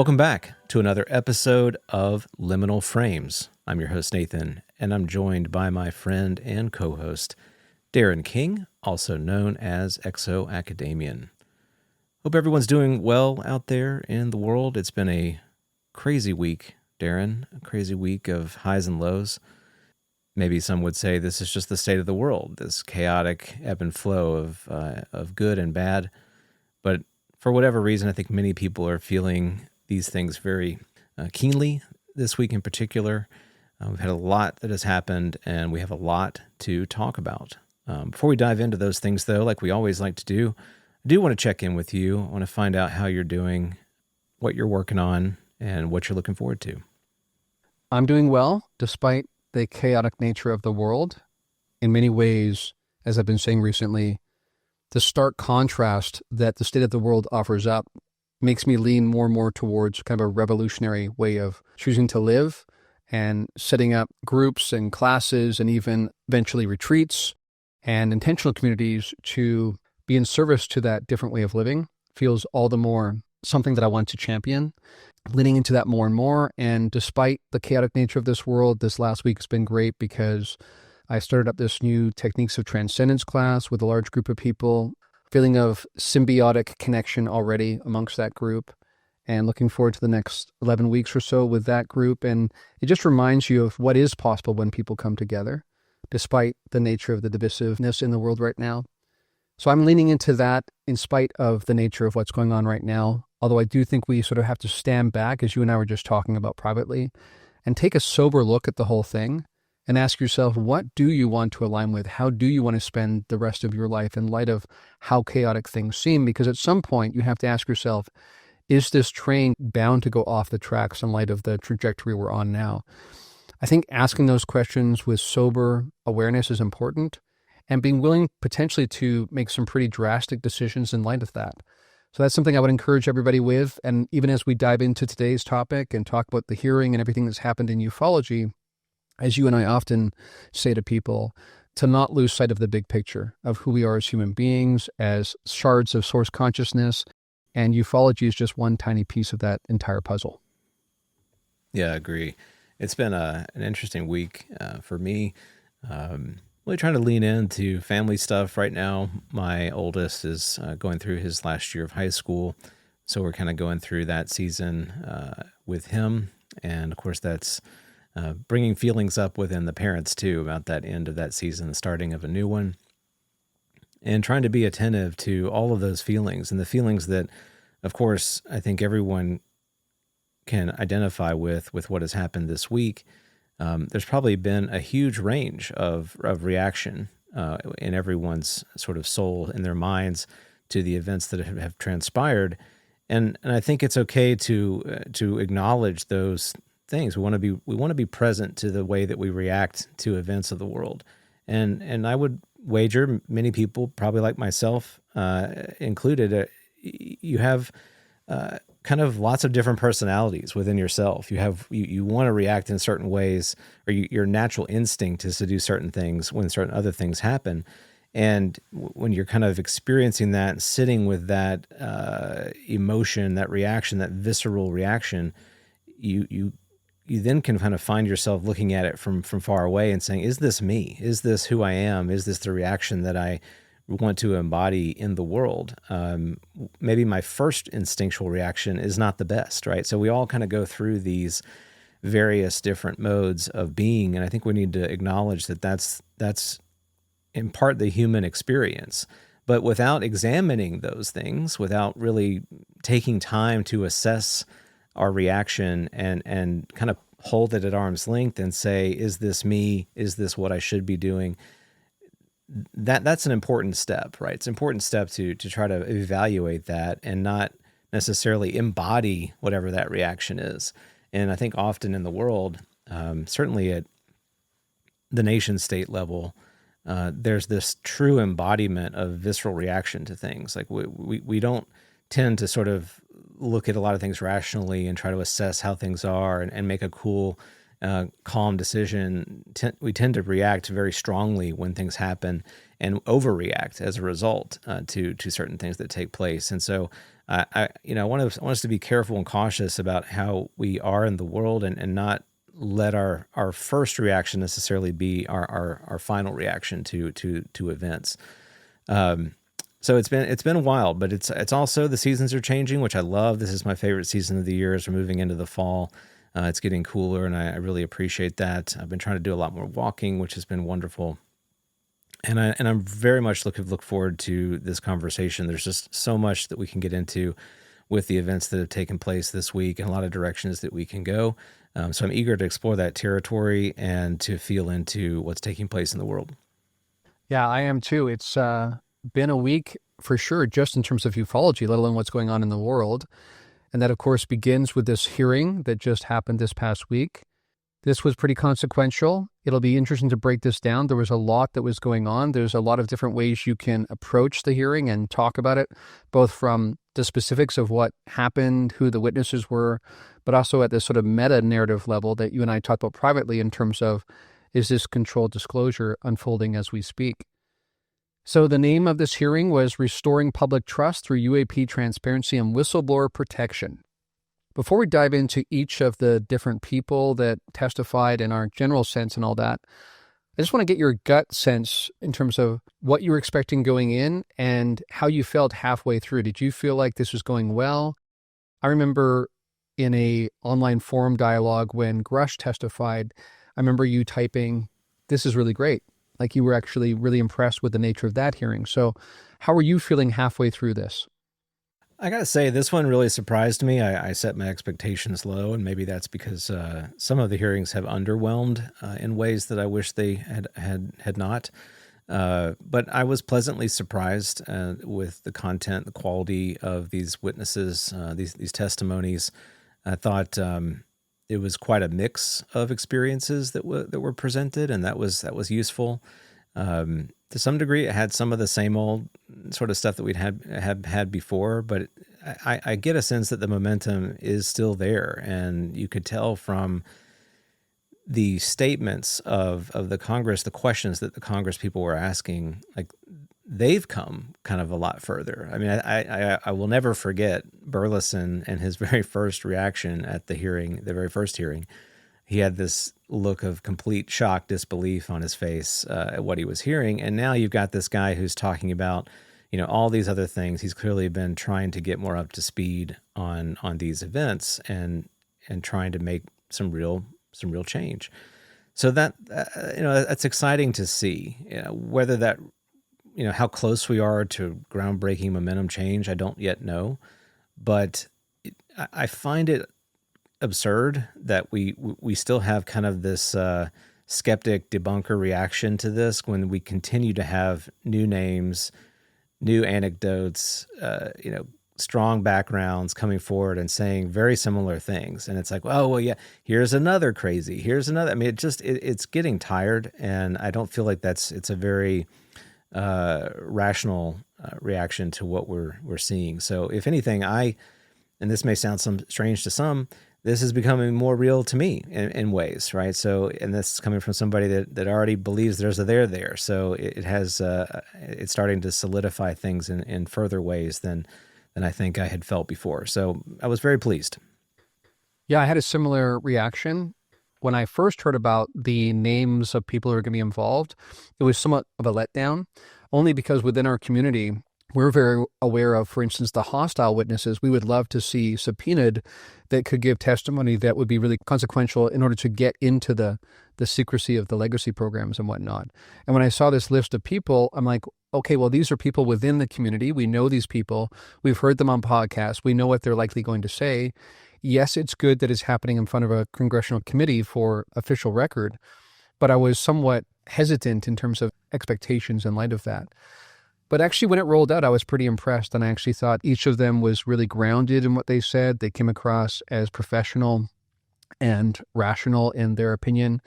Welcome back to another episode of Liminal Phrames. I'm your host, Nathan, and I'm joined by my friend and co-host, Darren King, also known as ExoAcademian. Hope everyone's doing well out there in the world. It's been a crazy week, Darren, a crazy week of highs and lows. Maybe some would say this is just the state of the world, this chaotic ebb and flow of good and bad. But for whatever reason, I think many people are feeling these things very keenly this week in particular. We've had a lot that has happened, and we have a lot to talk about. Before we dive into those things, though, like we always like to do, I do want to check in with you. I want to find out how you're doing, what you're working on, and what you're looking forward to. I'm doing well, despite the chaotic nature of the world. In many ways, as I've been saying recently, the stark contrast that the state of the world offers up makes me lean more and more towards kind of a revolutionary way of choosing to live and setting up groups and classes and even eventually retreats and intentional communities to be in service to that different way of living feels all the more something that I want to champion, leaning into that more and more. And despite the chaotic nature of this world, this last week has been great because I started up this new Techniques of Transcendence class with a large group of people, feeling of symbiotic connection already amongst that group, and looking forward to the next 11 weeks or so with that group. And it just reminds you of what is possible when people come together, despite the nature of the divisiveness in the world right now. So I'm leaning into that in spite of the nature of what's going on right now, although I do think we sort of have to stand back, as you and I were just talking about privately, and take a sober look at the whole thing and ask yourself, what do you want to align with? How do you want to spend the rest of your life in light of how chaotic things seem? Because at some point you have to ask yourself, is this train bound to go off the tracks in light of the trajectory we're on now? I think asking those questions with sober awareness is important, and being willing potentially to make some pretty drastic decisions in light of that. So that's something I would encourage everybody with. And even as we dive into today's topic and talk about the hearing and everything that's happened in ufology, as you and I often say to people, to not lose sight of the big picture of who we are as human beings, as shards of source consciousness, and ufology is just one tiny piece of that entire puzzle. Yeah, I agree. It's been an interesting week for me. Really trying to lean into family stuff right now. My oldest is going through his last year of high school, so we're kind of going through that season with him. And of course, that's bringing feelings up within the parents too about that end of that season, the starting of a new one, and trying to be attentive to all of those feelings and the feelings that, of course, I think everyone can identify with what has happened this week. There's probably been a huge range of reaction in everyone's sort of soul and their minds to the events that have transpired, and I think it's okay to acknowledge those things. We want to be present to the way that we react to events of the world, and I would wager many people, probably like myself included, you have kind of lots of different personalities within yourself. You want to react in certain ways, or your natural instinct is to do certain things when certain other things happen. And when you're kind of experiencing that, sitting with that emotion, that reaction, that visceral reaction, you then can kind of find yourself looking at it from far away and saying, is this me? Is this who I am? Is this the reaction that I want to embody in the world? Maybe my first instinctual reaction is not the best, right? So we all kind of go through these various different modes of being, and I think we need to acknowledge that that's in part the human experience. But without examining those things, without really taking time to assess our reaction and kind of hold it at arm's length and say, is this me? Is this what I should be doing? That's an important step, right? It's an important step to try to evaluate that and not necessarily embody whatever that reaction is. And I think often in the world, certainly at the nation state level, there's this true embodiment of visceral reaction to things. Like we don't tend to sort of look at a lot of things rationally and try to assess how things are and make a cool, calm decision. We tend to react very strongly when things happen and overreact as a result to certain things that take place. And so I want us to be careful and cautious about how we are in the world, and not let our first reaction necessarily be our final reaction to events. So it's been a while, but it's also, the seasons are changing, which I love. This is my favorite season of the year as we're moving into the fall. It's getting cooler, and I really appreciate that. I've been trying to do a lot more walking, which has been wonderful. And I'm very much look forward to this conversation. There's just so much that we can get into with the events that have taken place this week, and a lot of directions that we can go. So I'm eager to explore that territory and to feel into what's taking place in the world. Yeah, I am too. It's been a week for sure, just in terms of ufology, let alone what's going on in the world. And that, of course, begins with this hearing that just happened this past week. This was pretty consequential. It'll be interesting to break this down. There was a lot that was going on. There's a lot of different ways you can approach the hearing and talk about it, both from the specifics of what happened, who the witnesses were, but also at this sort of meta-narrative level that you and I talked about privately in terms of, is this controlled disclosure unfolding as we speak? So the name of this hearing was Restoring Public Trust Through UAP Transparency and Whistleblower Protection. Before we dive into each of the different people that testified in our general sense and all that, I just want to get your gut sense in terms of what you were expecting going in and how you felt halfway through. Did you feel like this was going well? I remember in a online forum dialogue when Grush testified, I remember you typing, "This is really great." Like you were actually really impressed with the nature of that hearing. So how were you feeling halfway through this? I gotta say, this one really surprised me. I set my expectations low, and maybe that's because some of the hearings have underwhelmed in ways that I wish they had not. But I was pleasantly surprised with the content, the quality of these witnesses, these testimonies. I thought it was quite a mix of experiences that were presented, and that was useful. To some degree, it had some of the same old sort of stuff that we'd had before, but I get a sense that the momentum is still there, and you could tell from the statements of the Congress, the questions that the Congress people were asking, like they've come kind of a lot further. I mean, I will never forget Burleson and his very first reaction at the hearing, the very first hearing. He had this look of complete shock, disbelief on his face at what he was hearing. And now you've got this guy who's talking about, all these other things. He's clearly been trying to get more up to speed on these events and trying to make some real change. So that, that's exciting to see. Whether that, how close we are to groundbreaking momentum change, I don't yet know. But I find it absurd that we still have kind of this skeptic debunker reaction to this when we continue to have new names, new anecdotes, strong backgrounds coming forward and saying very similar things. And it's like, well, yeah, here's another crazy, here's another. I mean, it's getting tired, and I don't feel like it's a very rational reaction to what we're seeing. So if anything, and this may sound strange to some, this is becoming more real to me in ways, right? So, and this is coming from somebody that already believes there's a there. So it's starting to solidify things in further ways than I think I had felt before. So I was very pleased. Yeah, I had a similar reaction. When I first heard about the names of people who are going to be involved, it was somewhat of a letdown, only because within our community, we're very aware of, for instance, the hostile witnesses we would love to see subpoenaed that could give testimony that would be really consequential in order to get into the secrecy of the legacy programs and whatnot. And when I saw this list of people, I'm like, okay, well, these are people within the community. We know these people. We've heard them on podcasts. We know what they're likely going to say. Yes, it's good that it's happening in front of a congressional committee for official record, but I was somewhat hesitant in terms of expectations in light of that. But actually, when it rolled out, I was pretty impressed, and I actually thought each of them was really grounded in what they said. They came across as professional and rational in their opinion.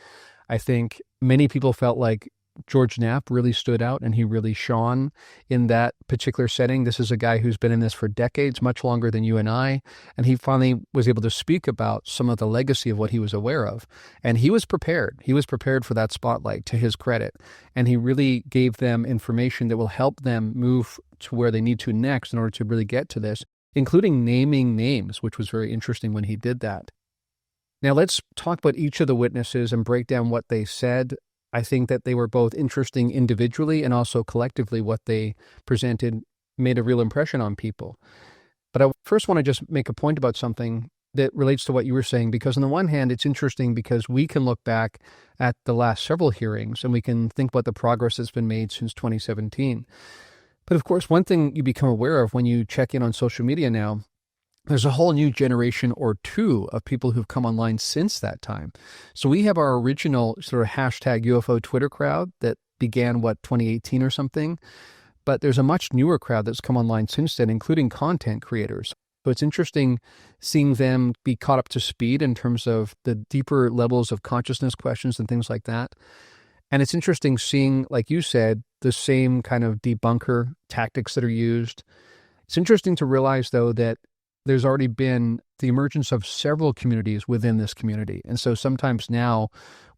I think many people felt like George Knapp really stood out, and he really shone in that particular setting. This is a guy who's been in this for decades, much longer than you and I, and he finally was able to speak about some of the legacy of what he was aware of. And he was prepared. He was prepared for that spotlight, to his credit. And he really gave them information that will help them move to where they need to next in order to really get to this, including naming names, which was very interesting when he did that. Now let's talk about each of the witnesses and break down what they said. I think that they were both interesting individually and also collectively. What they presented made a real impression on people. But I first want to just make a point about something that relates to what you were saying, because on the one hand, it's interesting because we can look back at the last several hearings and we can think about the progress that's been made since 2017. But of course, one thing you become aware of when you check in on social media now, there's a whole new generation or two of people who've come online since that time. So we have our original sort of hashtag UFO Twitter crowd that began, 2018 or something? But there's a much newer crowd that's come online since then, including content creators. So it's interesting seeing them be caught up to speed in terms of the deeper levels of consciousness questions and things like that. And it's interesting seeing, like you said, the same kind of debunker tactics that are used. It's interesting to realize, though, that there's already been the emergence of several communities within this community. And so sometimes now,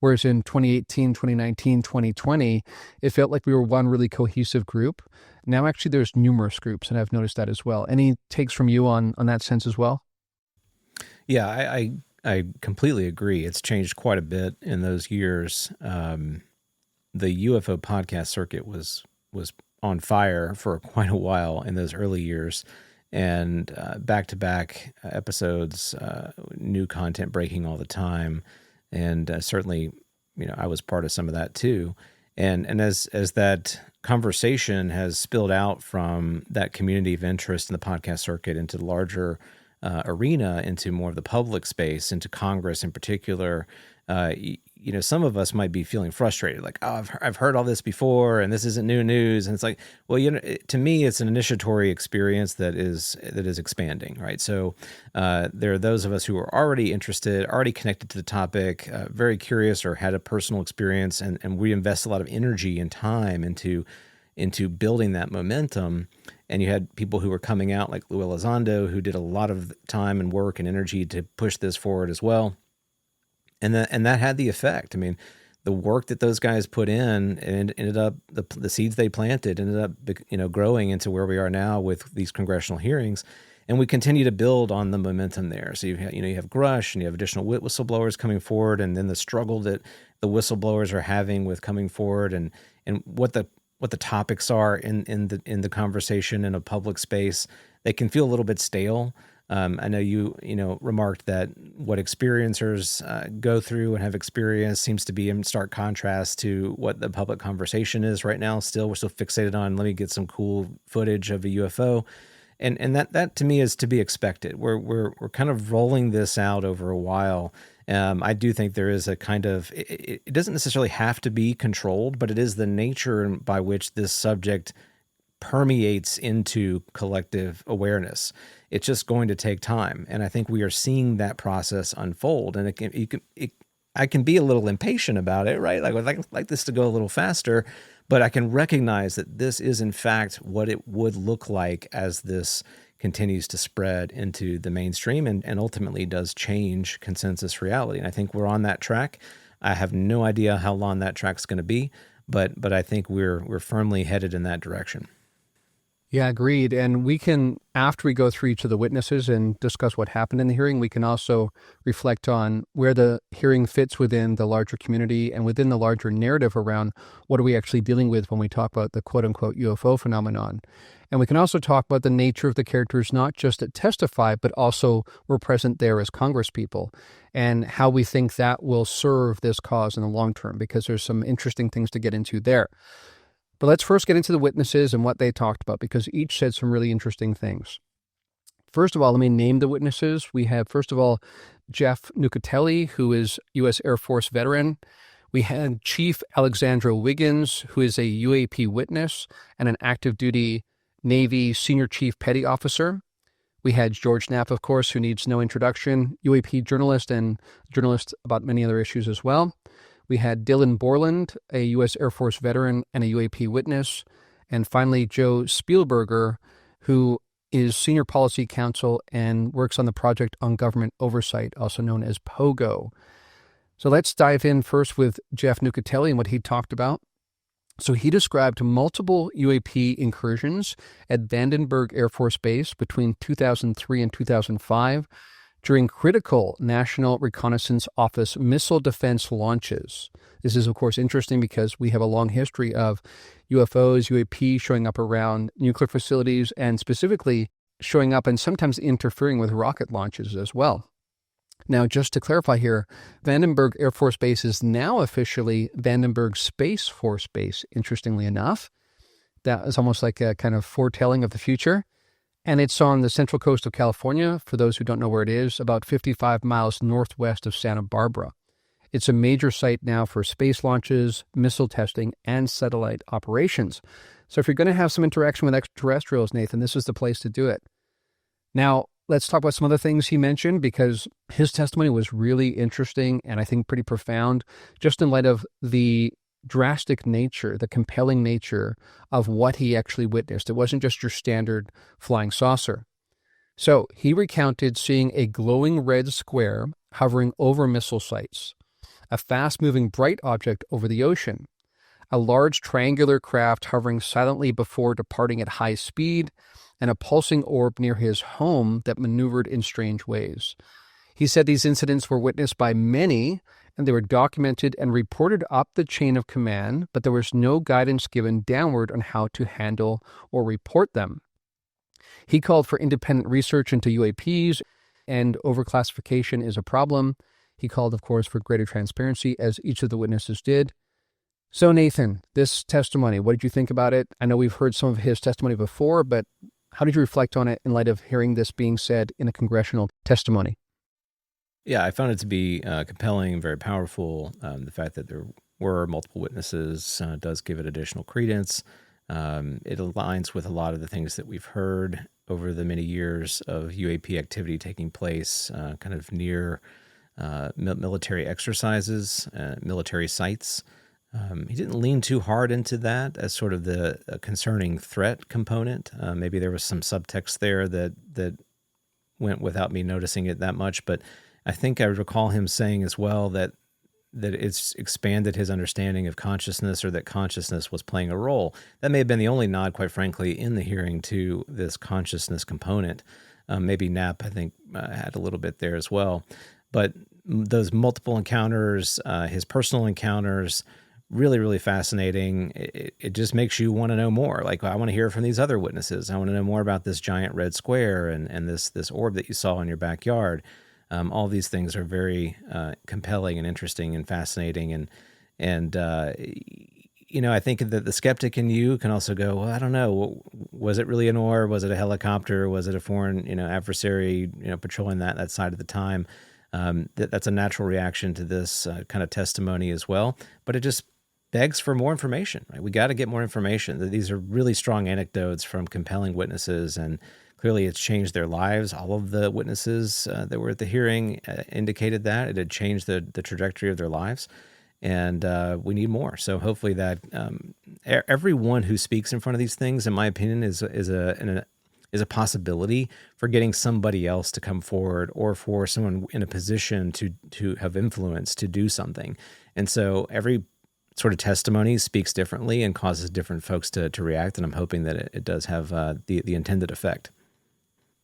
whereas in 2018, 2019, 2020, it felt like we were one really cohesive group. Now actually there's numerous groups, and I've noticed that as well. Any takes from you on that sense as well? Yeah, I completely agree. It's changed quite a bit in those years. The UFO podcast circuit was on fire for quite a while in those early years. And back-to-back episodes, new content breaking all the time, and certainly, I was part of some of that too. And as that conversation has spilled out from that community of interest in the podcast circuit into the larger arena, into more of the public space, into Congress in particular, some of us might be feeling frustrated, like, oh, I've heard all this before, and this isn't new news. And it's like, well, to me, it's an initiatory experience that is expanding, right? So there are those of us who are already interested, already connected to the topic, very curious, or had a personal experience, and we invest a lot of energy and time into building that momentum. And you had people who were coming out, like Lou Elizondo, who did a lot of time and work and energy to push this forward as well. And that had the effect. I mean, the work that those guys put in, and ended up, the seeds they planted ended up, growing into where we are now with these congressional hearings. And we continue to build on the momentum there. So you have Grush, and you have additional whistleblowers coming forward, and then the struggle that the whistleblowers are having with coming forward, and what the topics are in the conversation in a public space. They can feel a little bit stale. I know you remarked that what experiencers go through and have experienced seems to be in stark contrast to what the public conversation is right now. Still, we're still fixated on, let me get some cool footage of a UFO, and that to me is to be expected. We're kind of rolling this out over a while. I do think there is a kind of, it doesn't necessarily have to be controlled, but it is the nature by which this subject permeates into collective awareness. It's just going to take time, and I think we are seeing that process unfold. And I can be a little impatient about it, right? Like I'd like this to go a little faster, but I can recognize that this is in fact what it would look like as this continues to spread into the mainstream and ultimately does change consensus reality. And I think we're on that track. I have no idea how long that track's going to be, but I think we're firmly headed in that direction. Yeah, agreed. And we can, after we go through each of the witnesses and discuss what happened in the hearing, we can also reflect on where the hearing fits within the larger community and within the larger narrative around what are we actually dealing with when we talk about the quote-unquote UFO phenomenon. And we can also talk about the nature of the characters, not just that testify, but also were present there as congresspeople, and how we think that will serve this cause in the long term, because there's some interesting things to get into there. But let's first get into the witnesses and what they talked about, because each said some really interesting things. First of all, let me name the witnesses. We have, first of all, Jeff Nucatelli, who is U.S. Air Force veteran. We had Chief Alexandro Wiggins, who is a UAP witness and an active duty Navy Senior Chief Petty Officer. We had George Knapp, of course, who needs no introduction, UAP journalist and journalist about many other issues as well. We had Dylan Borland, a U.S. Air Force veteran and a UAP witness. And finally, Joe Spielberger, who is Senior Policy Counsel and works on the Project on Government Oversight, also known as POGO. So let's dive in first with Jeff Nucatelli and what he talked about. So he described multiple UAP incursions at Vandenberg Air Force Base between 2003 and 2005 during critical National Reconnaissance Office missile defense launches. This is, of course, interesting because we have a long history of UFOs, UAP showing up around nuclear facilities and specifically showing up and sometimes interfering with rocket launches as well. Now, just to clarify here, Vandenberg Air Force Base is now officially Vandenberg Space Force Base, interestingly enough. That is almost like a kind of foretelling of the future. And it's on the central coast of California, for those who don't know where it is, about 55 miles northwest of Santa Barbara. It's a major site now for space launches, missile testing, and satellite operations. So if you're going to have some interaction with extraterrestrials, Nathan, this is the place to do it. Now, let's talk about some other things he mentioned, because his testimony was really interesting and I think pretty profound, just in light of the drastic nature, the compelling nature of what he actually witnessed. It wasn't just your standard flying saucer. So he recounted seeing a glowing red square hovering over missile sites, a fast-moving bright object over the ocean, a large triangular craft hovering silently before departing at high speed, and a pulsing orb near his home that maneuvered in strange ways. He said these incidents were witnessed by many, and they were documented and reported up the chain of command, but there was no guidance given downward on how to handle or report them. He called for independent research into UAPs, and overclassification is a problem. He called, of course, for greater transparency, as each of the witnesses did. So, Nathan, this testimony, what did you think about it? I know we've heard some of his testimony before, but how did you reflect on it in light of hearing this being said in a congressional testimony? Yeah, I found it to be compelling, very powerful. The fact that there were multiple witnesses does give it additional credence. It aligns with a lot of the things that we've heard over the many years of UAP activity taking place, kind of near military exercises, military sites. He didn't lean too hard into that as sort of the concerning threat component. Maybe there was some subtext there that went without me noticing it that much, but I think I recall him saying as well that it's expanded his understanding of consciousness, or that consciousness was playing a role. That may have been the only nod, quite frankly, in the hearing to this consciousness component. Maybe Knapp, I think, had a little bit there as well. But those multiple encounters, his personal encounters, really, really fascinating. It just makes you want to know more. Like, I want to hear from these other witnesses. I want to know more about this giant red square and this orb that you saw in your backyard. All these things are very compelling and interesting and fascinating. And I think that the skeptic in you can also go, well, I don't know. Was it really an orb? Was it a helicopter? Was it a foreign, adversary, patrolling that side of the time? That's a natural reaction to this kind of testimony as well. But it just begs for more information, right? We got to get more information. These are really strong anecdotes from compelling witnesses, and clearly it's changed their lives. All of the witnesses that were at the hearing indicated that it had changed the trajectory of their lives, and we need more. So hopefully that everyone who speaks in front of these things, in my opinion, is a possibility for getting somebody else to come forward, or for someone in a position to have influence to do something. And so every sort of testimony speaks differently and causes different folks to react, and I'm hoping that it does have the intended effect.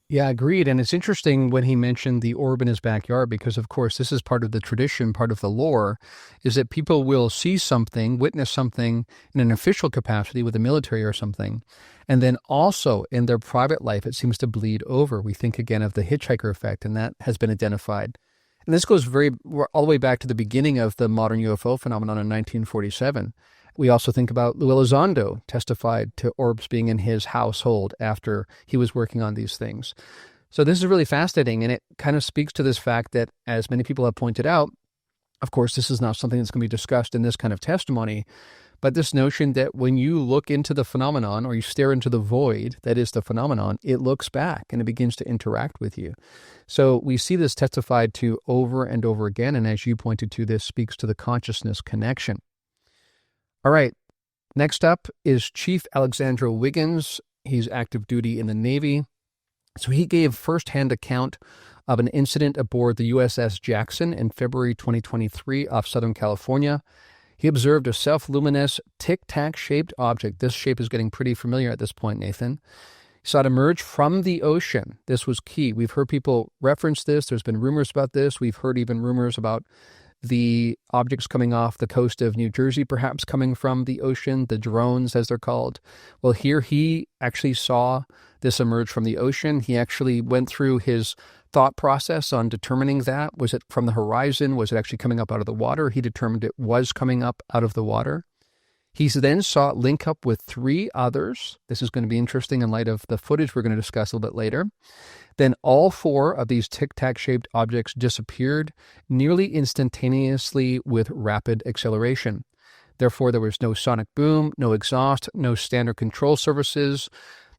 Yeah, agreed. And it's interesting when he mentioned the orb in his backyard, because, of course, this is part of the tradition, part of the lore, is that people will see something, witness something in an official capacity with the military or something, and then also in their private life, it seems to bleed over. We think again of the hitchhiker effect, and that has been identified. And this goes all the way back to the beginning of the modern UFO phenomenon in 1947. We also think about Lou Elizondo testified to orbs being in his household after he was working on these things. So this is really fascinating, and it kind of speaks to this fact that, as many people have pointed out, of course, this is not something that's going to be discussed in this kind of testimony, but this notion that when you look into the phenomenon or you stare into the void that is the phenomenon, it looks back and it begins to interact with you. So we see this testified to over and over again, and as you pointed to, this speaks to the consciousness connection. All right, next up is Chief Alexandro Wiggins. He's active duty in the Navy. So he gave firsthand account of an incident aboard the USS Jackson in February 2023 off Southern California. He observed a self-luminous tic-tac-shaped object. This shape is getting pretty familiar at this point, Nathan. He saw it emerge from the ocean. This was key. We've heard people reference this. There's been rumors about this. We've heard even rumors about the objects coming off the coast of New Jersey, perhaps coming from the ocean, the drones as they're called. Well, here he actually saw this emerge from the ocean. He actually went through his thought process on determining that. Was it from the horizon? Was it actually coming up out of the water? He determined it was coming up out of the water. He then saw it link up with 3 others. This is going to be interesting in light of the footage we're going to discuss a little bit later. Then all 4 of these tic-tac-shaped objects disappeared nearly instantaneously with rapid acceleration. Therefore, there was no sonic boom, no exhaust, no standard control surfaces,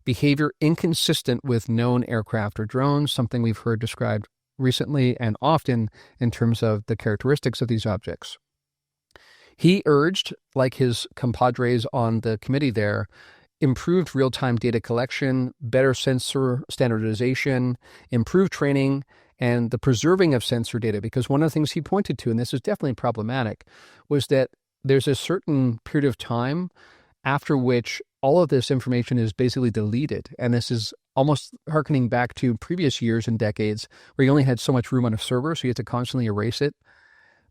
behavior inconsistent with known aircraft or drones, something we've heard described recently and often in terms of the characteristics of these objects. He urged, like his compadres on the committee there, improved real-time data collection, better sensor standardization, improved training, and the preserving of sensor data. Because one of the things he pointed to, and this is definitely problematic, was that there's a certain period of time after which all of this information is basically deleted. And this is almost hearkening back to previous years and decades where you only had so much room on a server, so you had to constantly erase it.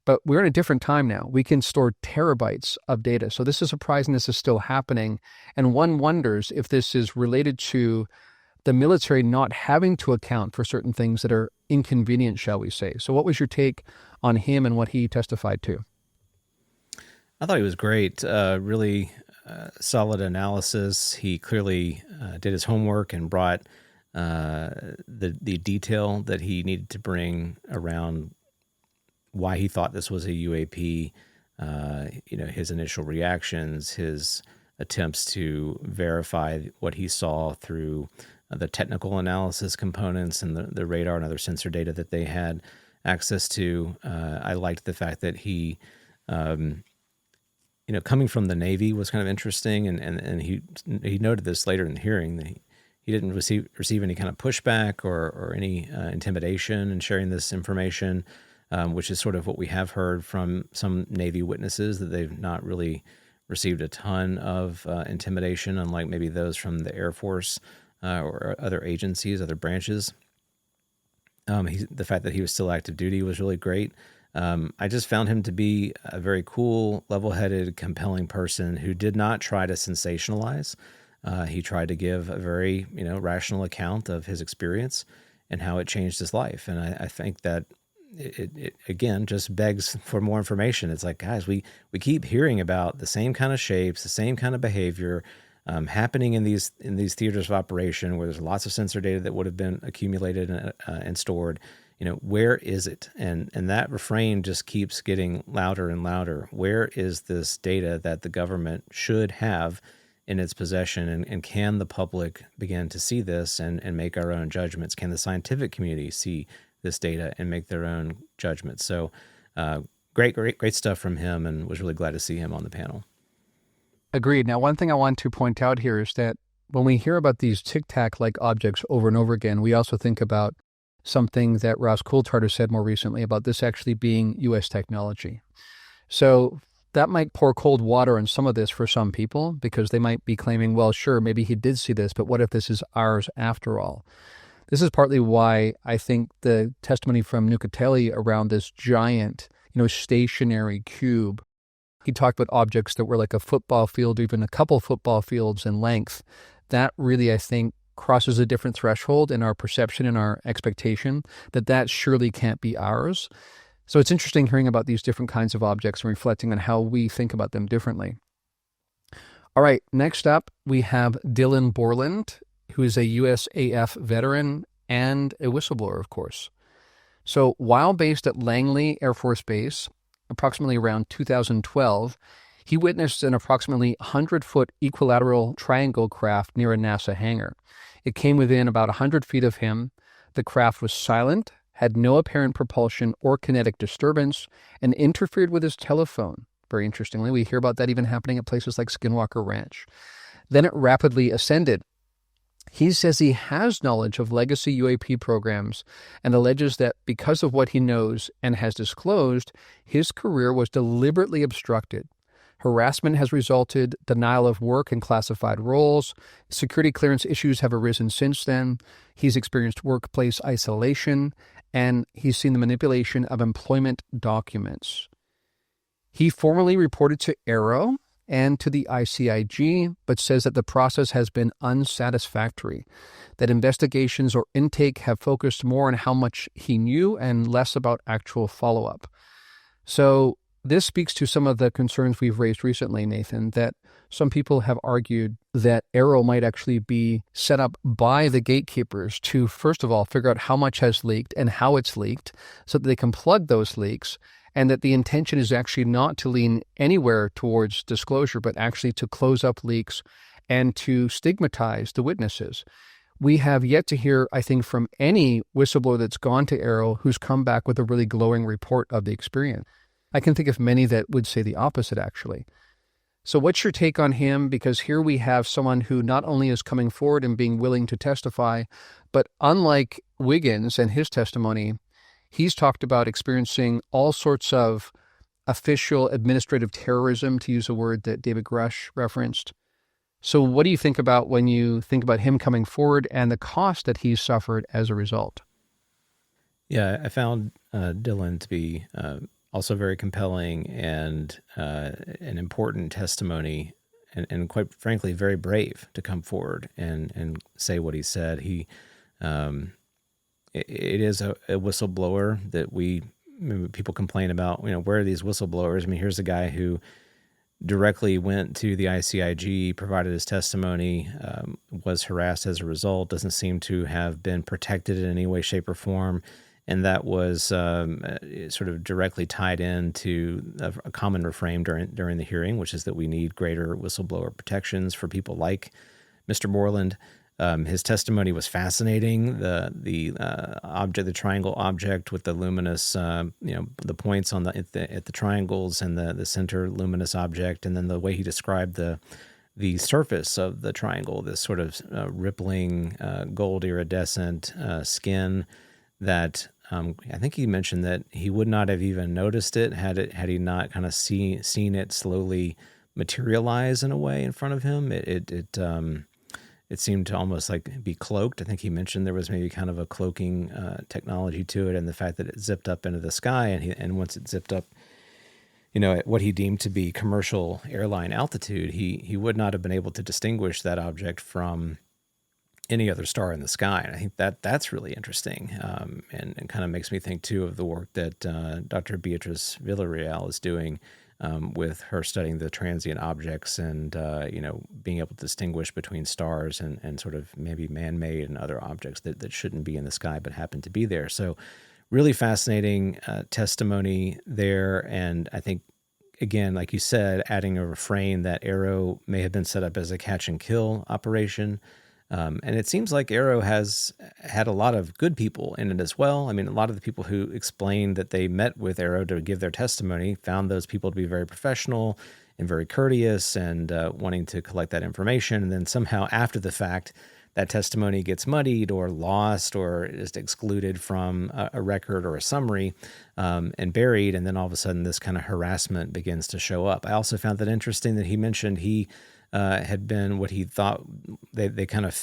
But we're in a different time now. We can store terabytes of data. So this is surprising this is still happening. And one wonders if this is related to the military not having to account for certain things that are inconvenient, shall we say. So what was your take on him and what he testified to? I thought he was great. Really solid analysis. He clearly did his homework and brought the detail that he needed to bring around why he thought this was a UAP, his initial reactions, his attempts to verify what he saw through the technical analysis components and the radar and other sensor data that they had access to. I liked the fact that he, coming from the Navy was kind of interesting, and he noted this later in the hearing that he didn't receive any kind of pushback or any intimidation in sharing this information. Which is sort of what we have heard from some Navy witnesses, that they've not really received a ton of intimidation, unlike maybe those from the Air Force or other agencies, other branches. The fact that he was still active duty was really great. I just found him to be a very cool, level-headed, compelling person who did not try to sensationalize. He tried to give a very rational account of his experience and how it changed his life. And I think that it again just begs for more information. It's like, guys, we keep hearing about the same kind of shapes, the same kind of behavior happening in these theaters of operation where there's lots of sensor data that would have been accumulated and stored. Where is it? And that refrain just keeps getting louder and louder. Where is this data that the government should have in its possession? And can the public begin to see this and make our own judgments? Can the scientific community see this data and make their own judgments? So great stuff from him, and was really glad to see him on the panel. Agreed. Now, one thing I want to point out here is that when we hear about these tic-tac-like objects over and over again, we also think about something that Ross Coulthard has said more recently about this actually being U.S. technology. So that might pour cold water on some of this for some people, because they might be claiming, well, sure, maybe he did see this, but what if this is ours after all? This is partly why I think the testimony from Nucatelli around this giant, stationary cube, he talked about objects that were like a football field, or even a couple football fields in length. That really, I think, crosses a different threshold in our perception and our expectation that surely can't be ours. So it's interesting hearing about these different kinds of objects and reflecting on how we think about them differently. All right, next up, we have Dylan Borland, who is a USAF veteran and a whistleblower, of course. So while based at Langley Air Force Base, approximately around 2012, He witnessed an approximately 100-foot equilateral triangle craft near a NASA hangar. It came within about 100 feet of him. The craft was silent, had no apparent propulsion or kinetic disturbance, and interfered with his telephone. Very interestingly, we hear about that even happening at places like Skinwalker Ranch. Then it rapidly ascended. He says he has knowledge of legacy UAP programs and alleges that because of what he knows and has disclosed, his career was deliberately obstructed. Harassment has resulted, denial of work in classified roles. Security clearance issues have arisen since then. He's experienced workplace isolation, and he's seen the manipulation of employment documents. He formally reported to AARO and to the ICIG, but says that the process has been unsatisfactory, that investigations or intake have focused more on how much he knew and less about actual follow-up. So this speaks to some of the concerns we've raised recently, Nathan, that some people have argued that AARO might actually be set up by the gatekeepers to, first of all, figure out how much has leaked and how it's leaked so that they can plug those leaks, and that the intention is actually not to lean anywhere towards disclosure, but actually to close up leaks and to stigmatize the witnesses. We have yet to hear, I think, from any whistleblower that's gone to AARO who's come back with a really glowing report of the experience. I can think of many that would say the opposite, actually. So what's your take on him? Because here we have someone who not only is coming forward and being willing to testify, but unlike Wiggins and his testimony, he's talked about experiencing all sorts of official administrative terrorism, to use a word that David Grush referenced. So what do you think about when you think about him coming forward and the cost that he's suffered as a result? Yeah, I found Dylan to be also very compelling and an important testimony, and quite frankly, very brave to come forward and say what he said. It is a whistleblower that people complain about, where are these whistleblowers? I mean, here's a guy who directly went to the ICIG, provided his testimony, was harassed as a result, doesn't seem to have been protected in any way, shape, or form. And that was sort of directly tied into a common refrain during the hearing, which is that we need greater whistleblower protections for people like Mr. Borland. His testimony was fascinating. The object, the triangle object with the luminous, the points on at the triangles and the center luminous object, and then the way he described the surface of the triangle, this sort of rippling gold iridescent skin that I think he mentioned that he would not have even noticed it had he not kind of seen it slowly materialize in a way in front of him. It seemed to almost like be cloaked. I think he mentioned there was maybe kind of a cloaking technology to it, and the fact that it zipped up into the sky, and once it zipped up, at what he deemed to be commercial airline altitude, he would not have been able to distinguish that object from any other star in the sky. And I think that's really interesting, and kind of makes me think too of the work that Dr. Beatrice Villarreal is doing with her studying the transient objects and being able to distinguish between stars and sort of maybe man-made and other objects that shouldn't be in the sky but happen to be there. So really fascinating testimony there. And I think, again, like you said, adding a refrain that AARO may have been set up as a catch and kill operation. And it seems like AARO has had a lot of good people in it as well. I mean, a lot of the people who explained that they met with AARO to give their testimony found those people to be very professional and very courteous and wanting to collect that information. And then somehow after the fact, that testimony gets muddied or lost or is excluded from a record or a summary and buried. And then all of a sudden, this kind of harassment begins to show up. I also found that interesting that he mentioned he had been what he thought they kind of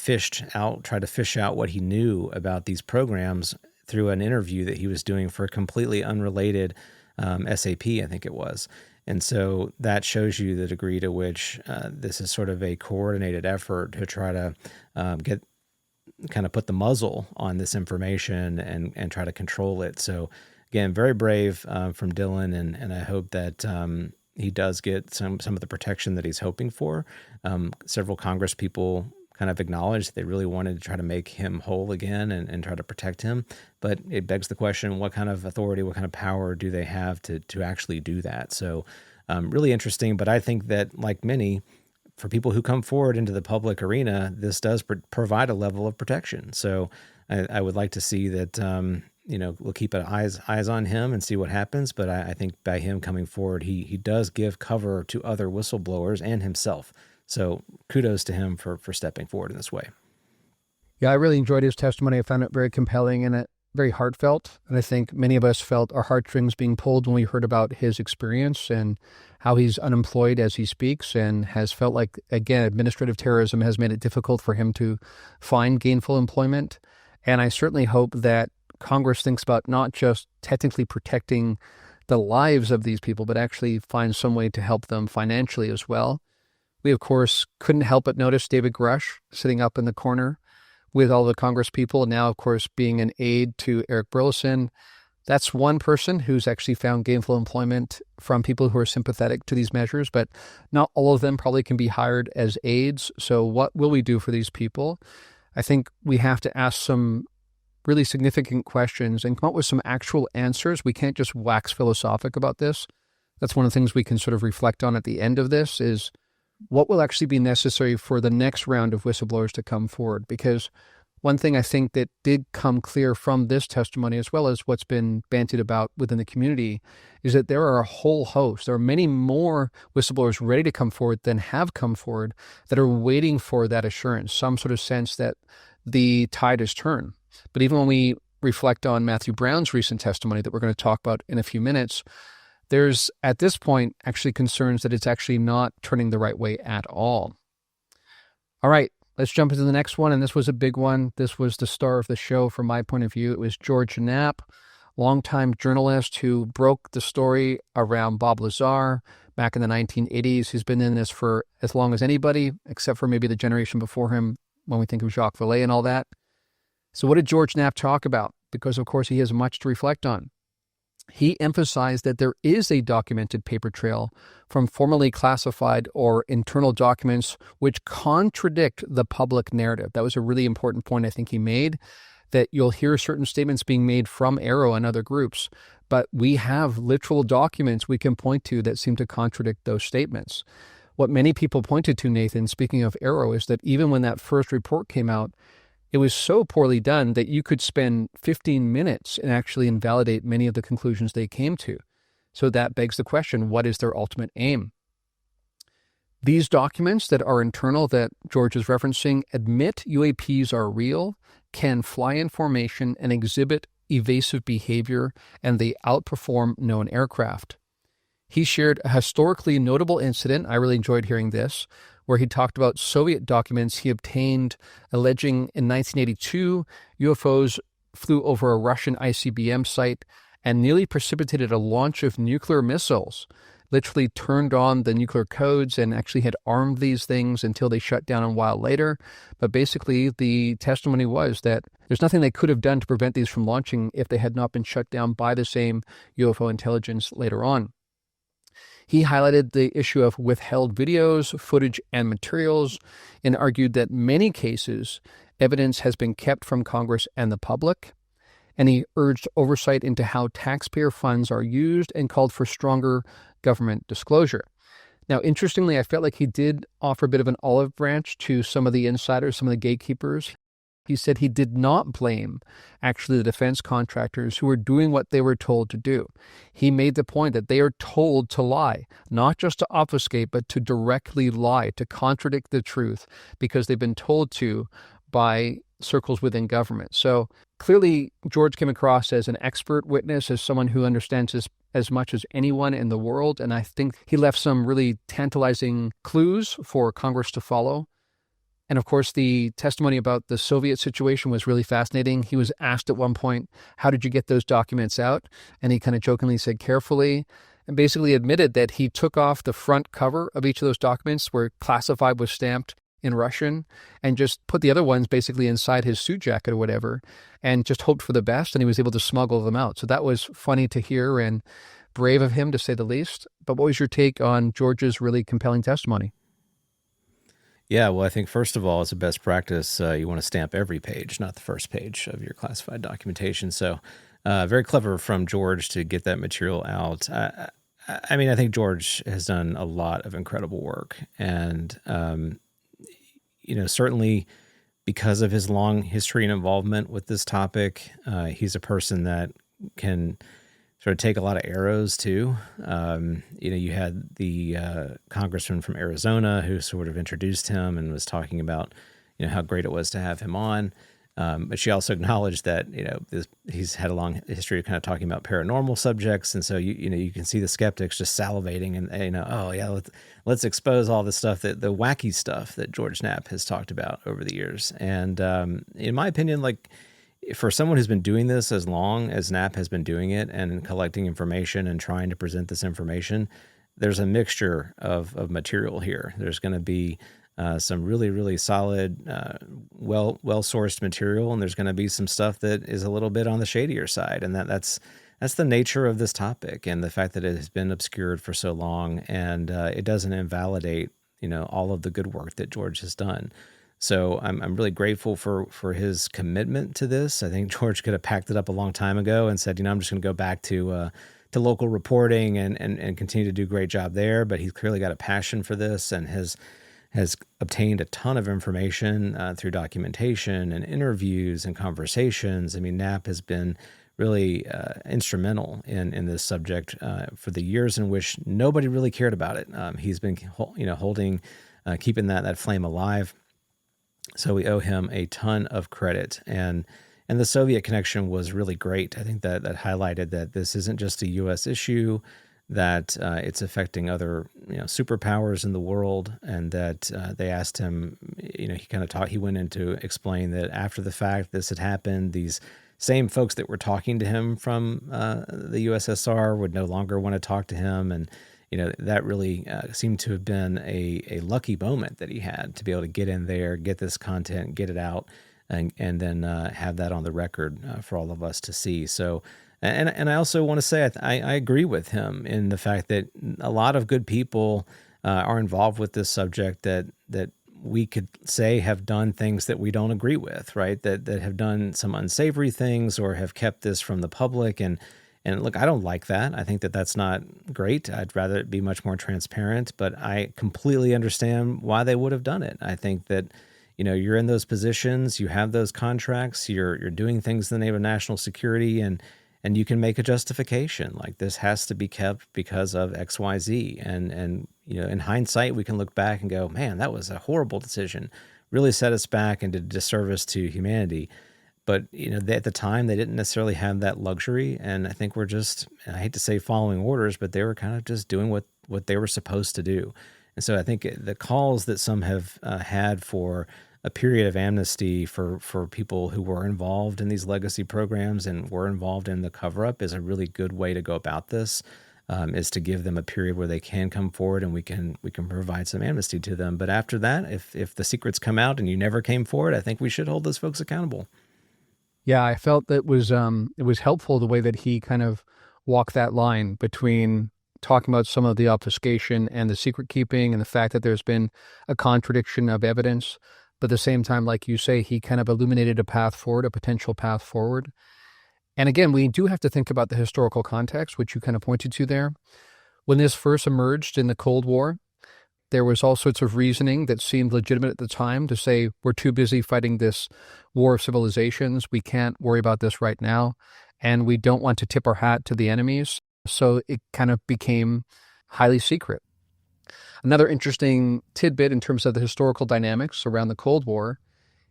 tried to fish out what he knew about these programs through an interview that he was doing for a completely unrelated SAP, I think it was. And so that shows you the degree to which this is sort of a coordinated effort to try to put the muzzle on this information and try to control it. So again, very brave from Dylan, and I hope that he does get some of the protection that he's hoping for. Several Congress people kind of acknowledged they really wanted to try to make him whole again and try to protect him. But it begs the question, what kind of authority, what kind of power do they have to actually do that? So Really interesting. But I think that, like many, for people who come forward into the public arena, this does provide a level of protection. So I would like to see that, we'll keep eyes on him and see what happens. But I think by him coming forward, he does give cover to other whistleblowers and himself. So kudos to him for stepping forward in this way. Yeah, I really enjoyed his testimony. I found it very compelling and very heartfelt. And I think many of us felt our heartstrings being pulled when we heard about his experience and how he's unemployed as he speaks and has felt like, again, administrative terrorism has made it difficult for him to find gainful employment. And I certainly hope that Congress thinks about not just technically protecting the lives of these people, but actually finds some way to help them financially as well. We, of course, couldn't help but notice David Grush sitting up in the corner with all the Congress people, now, of course, being an aide to Eric Burleson. That's one person who's actually found gainful employment from people who are sympathetic to these measures, but not all of them probably can be hired as aides. So what will we do for these people? I think we have to ask some really significant questions and come up with some actual answers. We can't just wax philosophic about this. That's one of the things we can sort of reflect on at the end of this is what will actually be necessary for the next round of whistleblowers to come forward. Because one thing I think that did come clear from this testimony, as well as what's been bantied about within the community, is that there are a whole host. There are many more whistleblowers ready to come forward than have come forward that are waiting for that assurance, some sort of sense that the tide has turned. But even when we reflect on Matthew Brown's recent testimony that we're going to talk about in a few minutes, there's, at this point, actually concerns that it's actually not turning the right way at all. All right, let's jump into the next one, and this was a big one. This was the star of the show from my point of view. It was George Knapp, longtime journalist who broke the story around Bob Lazar back in the 1980s. He's been in this for as long as anybody, except for maybe the generation before him when we think of Jacques Vallée and all that. So what did George Knapp talk about? Because, of course, he has much to reflect on. He emphasized that there is a documented paper trail from formerly classified or internal documents which contradict the public narrative. That was a really important point I think he made, that you'll hear certain statements being made from Arrow and other groups, but we have literal documents we can point to that seem to contradict those statements. What many people pointed to, Nathan, speaking of Arrow, is that even when that first report came out, it was so poorly done that you could spend 15 minutes and actually invalidate many of the conclusions they came to. So that begs the question, what is their ultimate aim? These documents that are internal that George is referencing admit UAPs are real, can fly in formation, and exhibit evasive behavior, and they outperform known aircraft. He shared a historically notable incident, I really enjoyed hearing this, where he talked about Soviet documents he obtained alleging in 1982 UFOs flew over a Russian ICBM site and nearly precipitated a launch of nuclear missiles, literally turned on the nuclear codes and actually had armed these things until they shut down a while later. But basically, the testimony was that there's nothing they could have done to prevent these from launching if they had not been shut down by the same UFO intelligence later on. He highlighted the issue of withheld videos, footage, and materials, and argued that many cases, evidence has been kept from Congress and the public. And he urged oversight into how taxpayer funds are used and called for stronger government disclosure. Now, interestingly, I felt like he did offer a bit of an olive branch to some of the insiders, some of the gatekeepers. He said he did not blame actually the defense contractors who were doing what they were told to do. He made the point that they are told to lie, not just to obfuscate, but to directly lie, to contradict the truth, because they've been told to by circles within government. So clearly, George came across as an expert witness, as someone who understands this as much as anyone in the world. And I think he left some really tantalizing clues for Congress to follow. And of course, the testimony about the Soviet situation was really fascinating. He was asked at one point, how did you get those documents out? And he kind of jokingly said, carefully, and basically admitted that he took off the front cover of each of those documents where classified was stamped in Russian and just put the other ones basically inside his suit jacket or whatever and just hoped for the best, and he was able to smuggle them out. So that was funny to hear and brave of him, to say the least. But what was your take on George's really compelling testimony? Yeah, well, I think first of all, as a best practice, you want to stamp every page, not the first page of your classified documentation. So very clever from George to get that material out. I mean, I think George has done a lot of incredible work, and certainly because of his long history and involvement with this topic, he's a person that can sort of take a lot of arrows too. You had the congressman from Arizona who sort of introduced him and was talking about, how great it was to have him on. But she also acknowledged that he's had a long history of kind of talking about paranormal subjects, and so you can see the skeptics just salivating and oh yeah, let's expose all the stuff the wacky stuff that George Knapp has talked about over the years. And in my opinion, like for someone who's been doing this as long as Knapp has been doing it and collecting information and trying to present this information, there's a mixture of material here. There's going to be some really, really solid, well-sourced material, and there's going to be some stuff that is a little bit on the shadier side, and that's the nature of this topic, and the fact that it has been obscured for so long, and it doesn't invalidate, all of the good work that George has done. So I'm really grateful for his commitment to this. I think George could have packed it up a long time ago and said, I'm just going to go back to local reporting and continue to do a great job there. But he's clearly got a passion for this and has obtained a ton of information through documentation and interviews and conversations. I mean, Knapp has been really instrumental in this subject for the years in which nobody really cared about it. He's been, holding, keeping that flame alive. So we owe him a ton of credit. And the Soviet connection was really great. I think that highlighted that this isn't just a U.S. issue, that it's affecting other superpowers in the world, and that they asked him, he kind of he went in to explain that after the fact this had happened, these same folks that were talking to him from the USSR would no longer want to talk to him, and that really seemed to have been a lucky moment that he had to be able to get in there, get this content, get it out, and then have that on the record for all of us to see. So. And I also want to say I agree with him in the fact that a lot of good people are involved with this subject that we could say have done things that we don't agree with, right? That have done some unsavory things or have kept this from the public. And look, I don't like that. I think that that's not great. I'd rather it be much more transparent, but I completely understand why they would have done it. I think that you're in those positions, you have those contracts, you're doing things in the name of national security, and you can make a justification like this has to be kept because of XYZ. And in hindsight, we can look back and go, man, that was a horrible decision, really set us back and did a disservice to humanity. But, at the time, they didn't necessarily have that luxury. And I think we're just, I hate to say following orders, but they were kind of just doing what they were supposed to do. And so I think the calls that some have had for a period of amnesty for people who were involved in these legacy programs and were involved in the cover-up is a really good way to go about this, is to give them a period where they can come forward and we can provide some amnesty to them. But after that, if the secrets come out and you never came forward, I think we should hold those folks accountable. Yeah, I felt that it was helpful the way that he kind of walked that line between talking about some of the obfuscation and the secret keeping and the fact that there's been a contradiction of evidence. But at the same time, like you say, he kind of illuminated a path forward, a potential path forward. And again, we do have to think about the historical context, which you kind of pointed to there. When this first emerged in the Cold War, there was all sorts of reasoning that seemed legitimate at the time to say, we're too busy fighting this war of civilizations. We can't worry about this right now. And we don't want to tip our hat to the enemies. So it kind of became highly secret. Another interesting tidbit in terms of the historical dynamics around the Cold War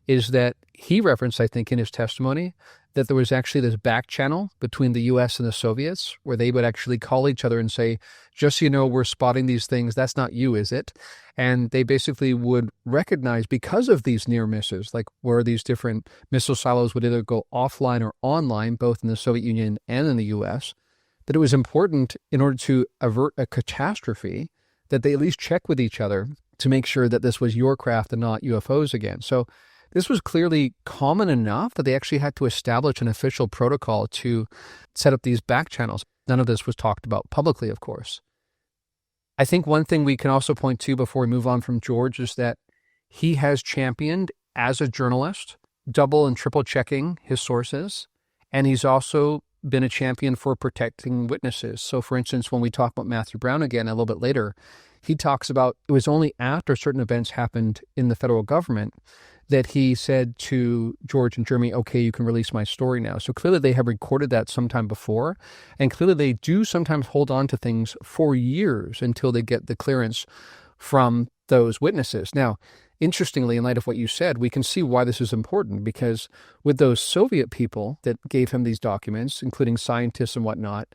is that he referenced, I think, in his testimony, that there was actually this back channel between the U.S. and the Soviets where they would actually call each other and say, just so you know, we're spotting these things. That's not you, is it? And they basically would recognize, because of these near misses, like where these different missile silos would either go offline or online, both in the Soviet Union and in the U.S., that it was important in order to avert a catastrophe that they at least check with each other to make sure that this was your craft and not UFOs again. So this was clearly common enough that they actually had to establish an official protocol to set up these back channels. None of this was talked about publicly, of course. I think one thing we can also point to before we move on from George is that he has championed, as a journalist, double and triple checking his sources And he's also been a champion for protecting witnesses. So, for instance, when we talk about Matthew Brown again a little bit later, he talks about it was only after certain events happened in the federal government that he said to George and Jeremy, okay, you can release my story now. So clearly they have recorded that sometime before, and clearly they do sometimes hold on to things for years until they get the clearance from those witnesses. Now, interestingly, in light of what you said, we can see why this is important, because with those Soviet people that gave him these documents, including scientists and whatnot,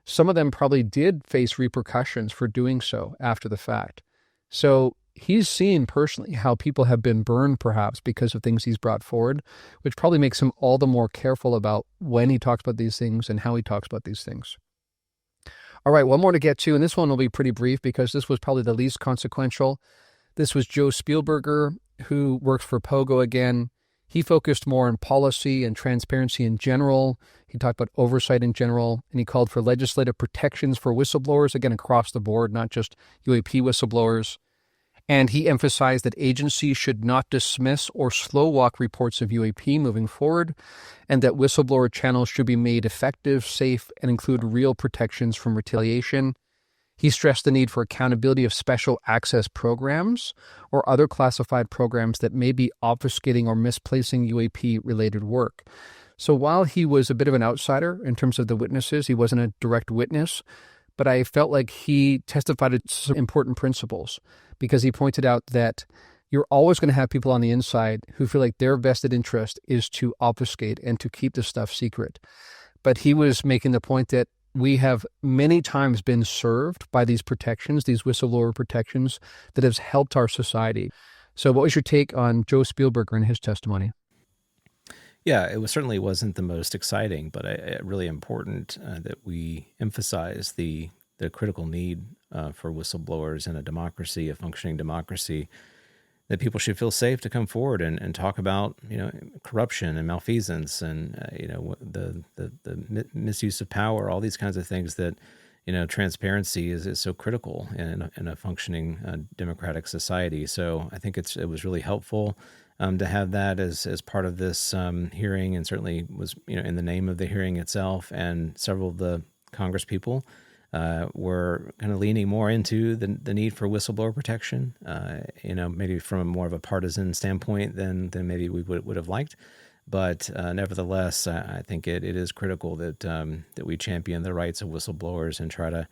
some of them probably did face repercussions for doing so after the fact. So he's seen personally how people have been burned perhaps because of things he's brought forward, which probably makes him all the more careful about when he talks about these things and how he talks about these things. All right, one more to get to, and this one will be pretty brief because this was probably the least consequential. This was Joe Spielberger, who works for Pogo again. He focused more on policy and transparency in general. He talked about oversight in general, and he called for legislative protections for whistleblowers, again, across the board, not just UAP whistleblowers. And he emphasized that agencies should not dismiss or slow walk reports of UAP moving forward, and that whistleblower channels should be made effective, safe, and include real protections from retaliation. He stressed the need for accountability of special access programs or other classified programs that may be obfuscating or misplacing UAP-related work. So while he was a bit of an outsider in terms of the witnesses, he wasn't a direct witness, but I felt like he testified to some important principles, because he pointed out that you're always going to have people on the inside who feel like their vested interest is to obfuscate and to keep the stuff secret. But he was making the point that we have many times been served by these protections, these whistleblower protections that has helped our society. So what was your take on Joe Spielberger and his testimony? Yeah, certainly wasn't the most exciting, but really important that we emphasize the critical need for whistleblowers in a democracy, a functioning democracy, that people should feel safe to come forward and talk about, corruption and malfeasance and, the misuse of power, all these kinds of things that, transparency is so critical in a functioning democratic society. So I think it was really helpful to have that as part of this hearing, and certainly was, in the name of the hearing itself. And several of the Congress people were kind of leaning more into the need for whistleblower protection, maybe from more of a partisan standpoint than maybe we would have liked. But nevertheless, I think it is critical that we champion the rights of whistleblowers and try to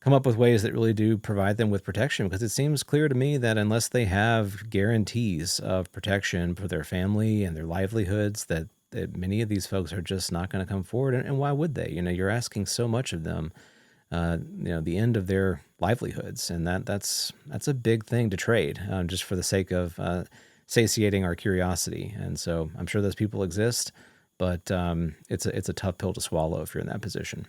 come up with ways that really do provide them with protection, because it seems clear to me that unless they have guarantees of protection for their family and their livelihoods, that many of these folks are just not going to come forward. And why would they? You're asking so much of them, the end of their livelihoods. And that's a big thing to trade just for the sake of satiating our curiosity. And so I'm sure those people exist, but it's a tough pill to swallow if you're in that position.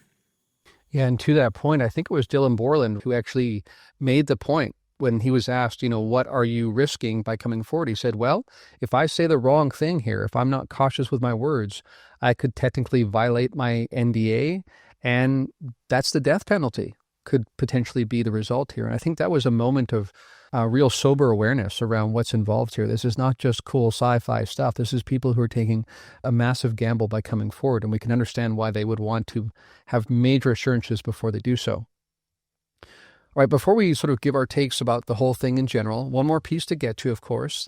Yeah, and to that point, I think it was Dylan Borland who actually made the point when he was asked, what are you risking by coming forward? He said, well, if I say the wrong thing here, if I'm not cautious with my words, I could technically violate my NDA, and that's the death penalty, could potentially be the result here. And I think that was a moment of real sober awareness around what's involved here. This is not just cool sci-fi stuff. This is people who are taking a massive gamble by coming forward, and we can understand why they would want to have major assurances before they do so. All right, before we sort of give our takes about the whole thing in general, one more piece to get to, of course.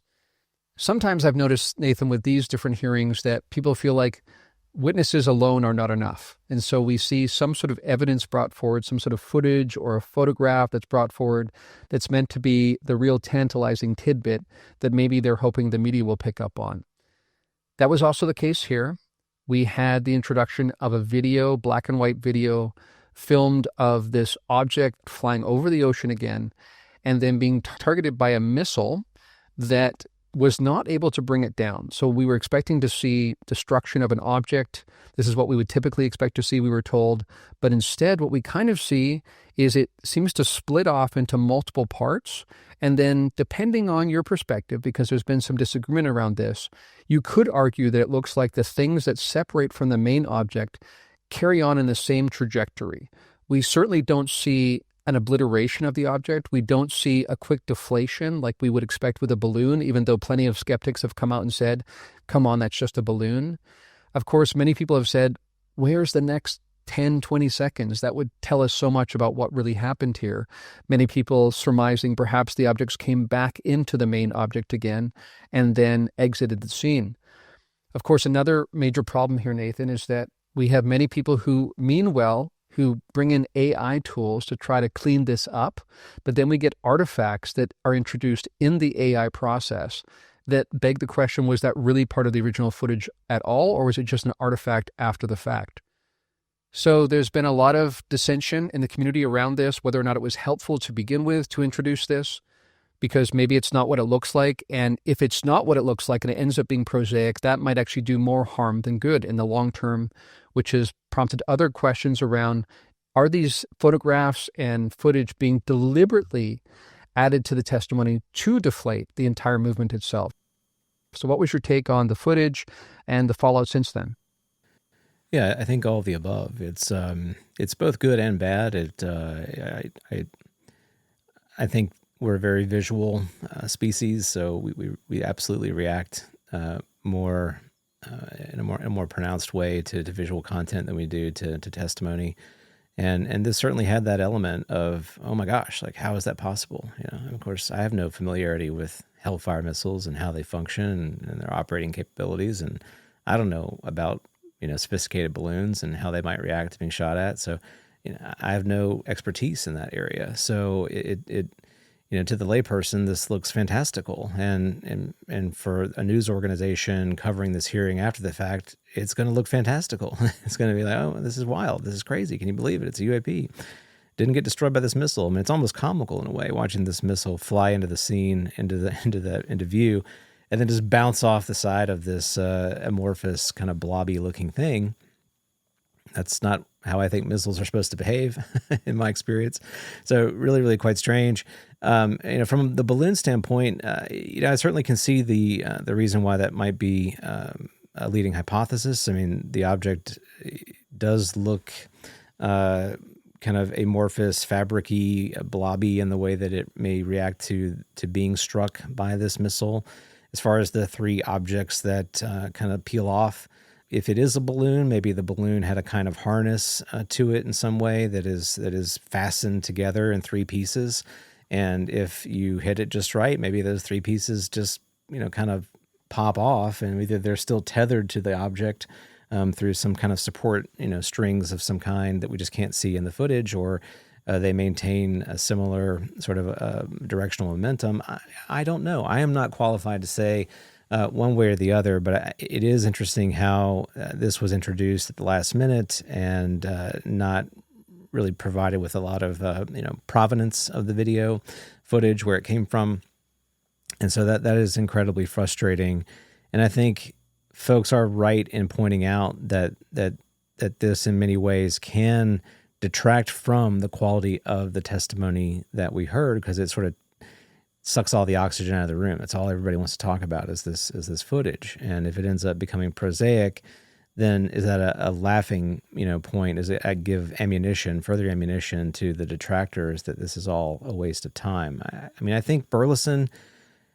Sometimes I've noticed, Nathan, with these different hearings that people feel like witnesses alone are not enough. And so we see some sort of evidence brought forward, some sort of footage or a photograph that's brought forward that's meant to be the real tantalizing tidbit that maybe they're hoping the media will pick up on. That was also the case here. We had the introduction of a video, black and white video, filmed of this object flying over the ocean again, and then being targeted by a missile that was not able to bring it down. So we were expecting to see destruction of an object. This is what we would typically expect to see, we were told. But instead, what we kind of see is it seems to split off into multiple parts. And then depending on your perspective, because there's been some disagreement around this, you could argue that it looks like the things that separate from the main object carry on in the same trajectory. We certainly don't see an obliteration of the object. We don't see a quick deflation like we would expect with a balloon, even though plenty of skeptics have come out and said, come on, that's just a balloon. Of course, many people have said, where's the next 10, 20 seconds? That would tell us so much about what really happened here. Many people surmising perhaps the objects came back into the main object again and then exited the scene. Of course, another major problem here, Nathan, is that we have many people who mean well, who bring in AI tools to try to clean this up, but then we get artifacts that are introduced in the AI process that beg the question, was that really part of the original footage at all, or was it just an artifact after the fact? So there's been a lot of dissension in the community around this, whether or not it was helpful to begin with to introduce this, because maybe it's not what it looks like. And if it's not what it looks like and it ends up being prosaic, that might actually do more harm than good in the long term, which has prompted other questions around, are these photographs and footage being deliberately added to the testimony to deflate the entire movement itself? So what was your take on the footage and the fallout since then? Yeah, I think all of the above. It's both good and bad. I think we're a very visual species, so we absolutely react more in a more pronounced way to visual content than we do to testimony. And this certainly had that element of, oh my gosh, like how is that possible? And of course, I have no familiarity with Hellfire missiles and how they function and their operating capabilities, and I don't know about sophisticated balloons and how they might react to being shot at. So I have no expertise in that area. So it to the layperson, this looks fantastical, and for a news organization covering this hearing after the fact, it's going to look fantastical. It's going to be like, oh, this is wild, this is crazy. Can you believe it? It's a UAP. Didn't get destroyed by this missile. I mean, it's almost comical in a way, watching this missile fly into the scene, into view, and then just bounce off the side of this amorphous kind of blobby looking thing. That's not how I think missiles are supposed to behave in my experience. So really, really quite strange. From the balloon standpoint, I certainly can see the reason why that might be a leading hypothesis. I mean, the object does look kind of amorphous, fabric-y, blobby in the way that it may react to being struck by this missile. As far as the three objects that kind of peel off, if it is a balloon, maybe the balloon had a kind of harness to it in some way that is fastened together in three pieces. And if you hit it just right, maybe those three pieces just, kind of pop off, and either they're still tethered to the object through some kind of support, strings of some kind that we just can't see in the footage, or they maintain a similar sort of directional momentum. I don't know. I am not qualified to say one way or the other, but it is interesting how this was introduced at the last minute and not really provided with a lot of provenance of the video footage, where it came from. And so that is incredibly frustrating. And I think folks are right in pointing out that this in many ways can detract from the quality of the testimony that we heard, because it sort of sucks all the oxygen out of the room. That's all everybody wants to talk about is this footage. And if it ends up becoming prosaic, then is that a laughing point? Is it give further ammunition to the detractors that this is all a waste of time? I mean, I think Burleson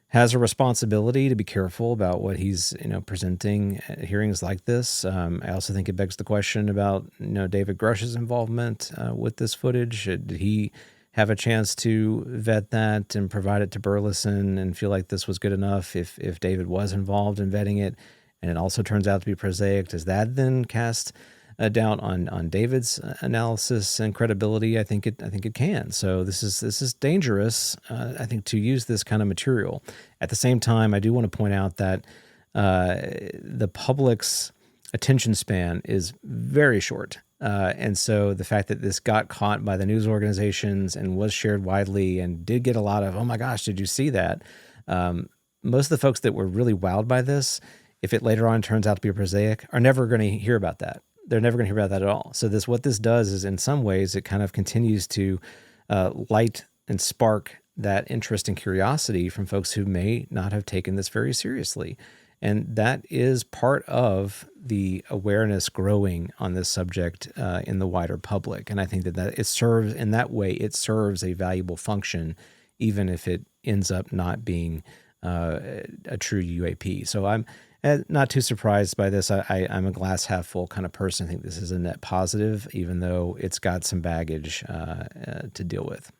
has a responsibility to be careful about what he's presenting at hearings like this. I also think it begs the question about David Grush's involvement with this footage. Did he have a chance to vet that and provide it to Burleson and feel like this was good enough? If David was involved in vetting it, and it also turns out to be prosaic, does that then cast a doubt on David's analysis and credibility? I think it can. So this is dangerous. I think, to use this kind of material. At the same time, I do want to point out that the public's attention span is very short. And so the fact that this got caught by the news organizations and was shared widely and did get a lot of, oh my gosh, did you see that? Most of the folks that were really wowed by this, if it later on turns out to be prosaic, are never going to hear about that. They're never going to hear about that at all. So what this does is, in some ways, it kind of continues to light and spark that interest and curiosity from folks who may not have taken this very seriously. And that is part of the awareness growing on this subject in the wider public. And I think that it serves, in that way, it serves a valuable function, even if it ends up not being a true UAP. So Not too surprised by this. I'm a glass half full kind of person. I think this is a net positive, even though it's got some baggage to deal with.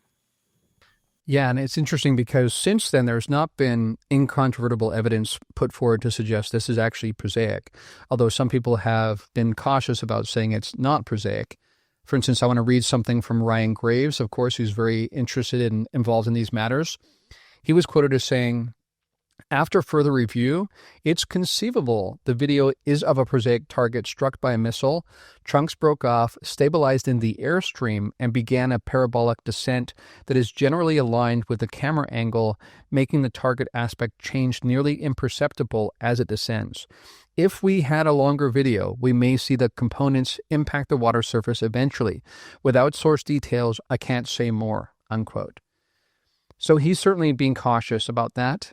Yeah, and it's interesting because since then there's not been incontrovertible evidence put forward to suggest this is actually prosaic, although some people have been cautious about saying it's not prosaic. For instance, I want to read something from Ryan Graves, of course, who's very interested and involved in these matters. He was quoted as saying, "After further review, it's conceivable the video is of a prosaic target struck by a missile. Chunks broke off, stabilized in the airstream, and began a parabolic descent that is generally aligned with the camera angle, making the target aspect change nearly imperceptible as it descends. If we had a longer video, we may see the components impact the water surface eventually. Without source details, I can't say more," unquote. So he's certainly being cautious about that.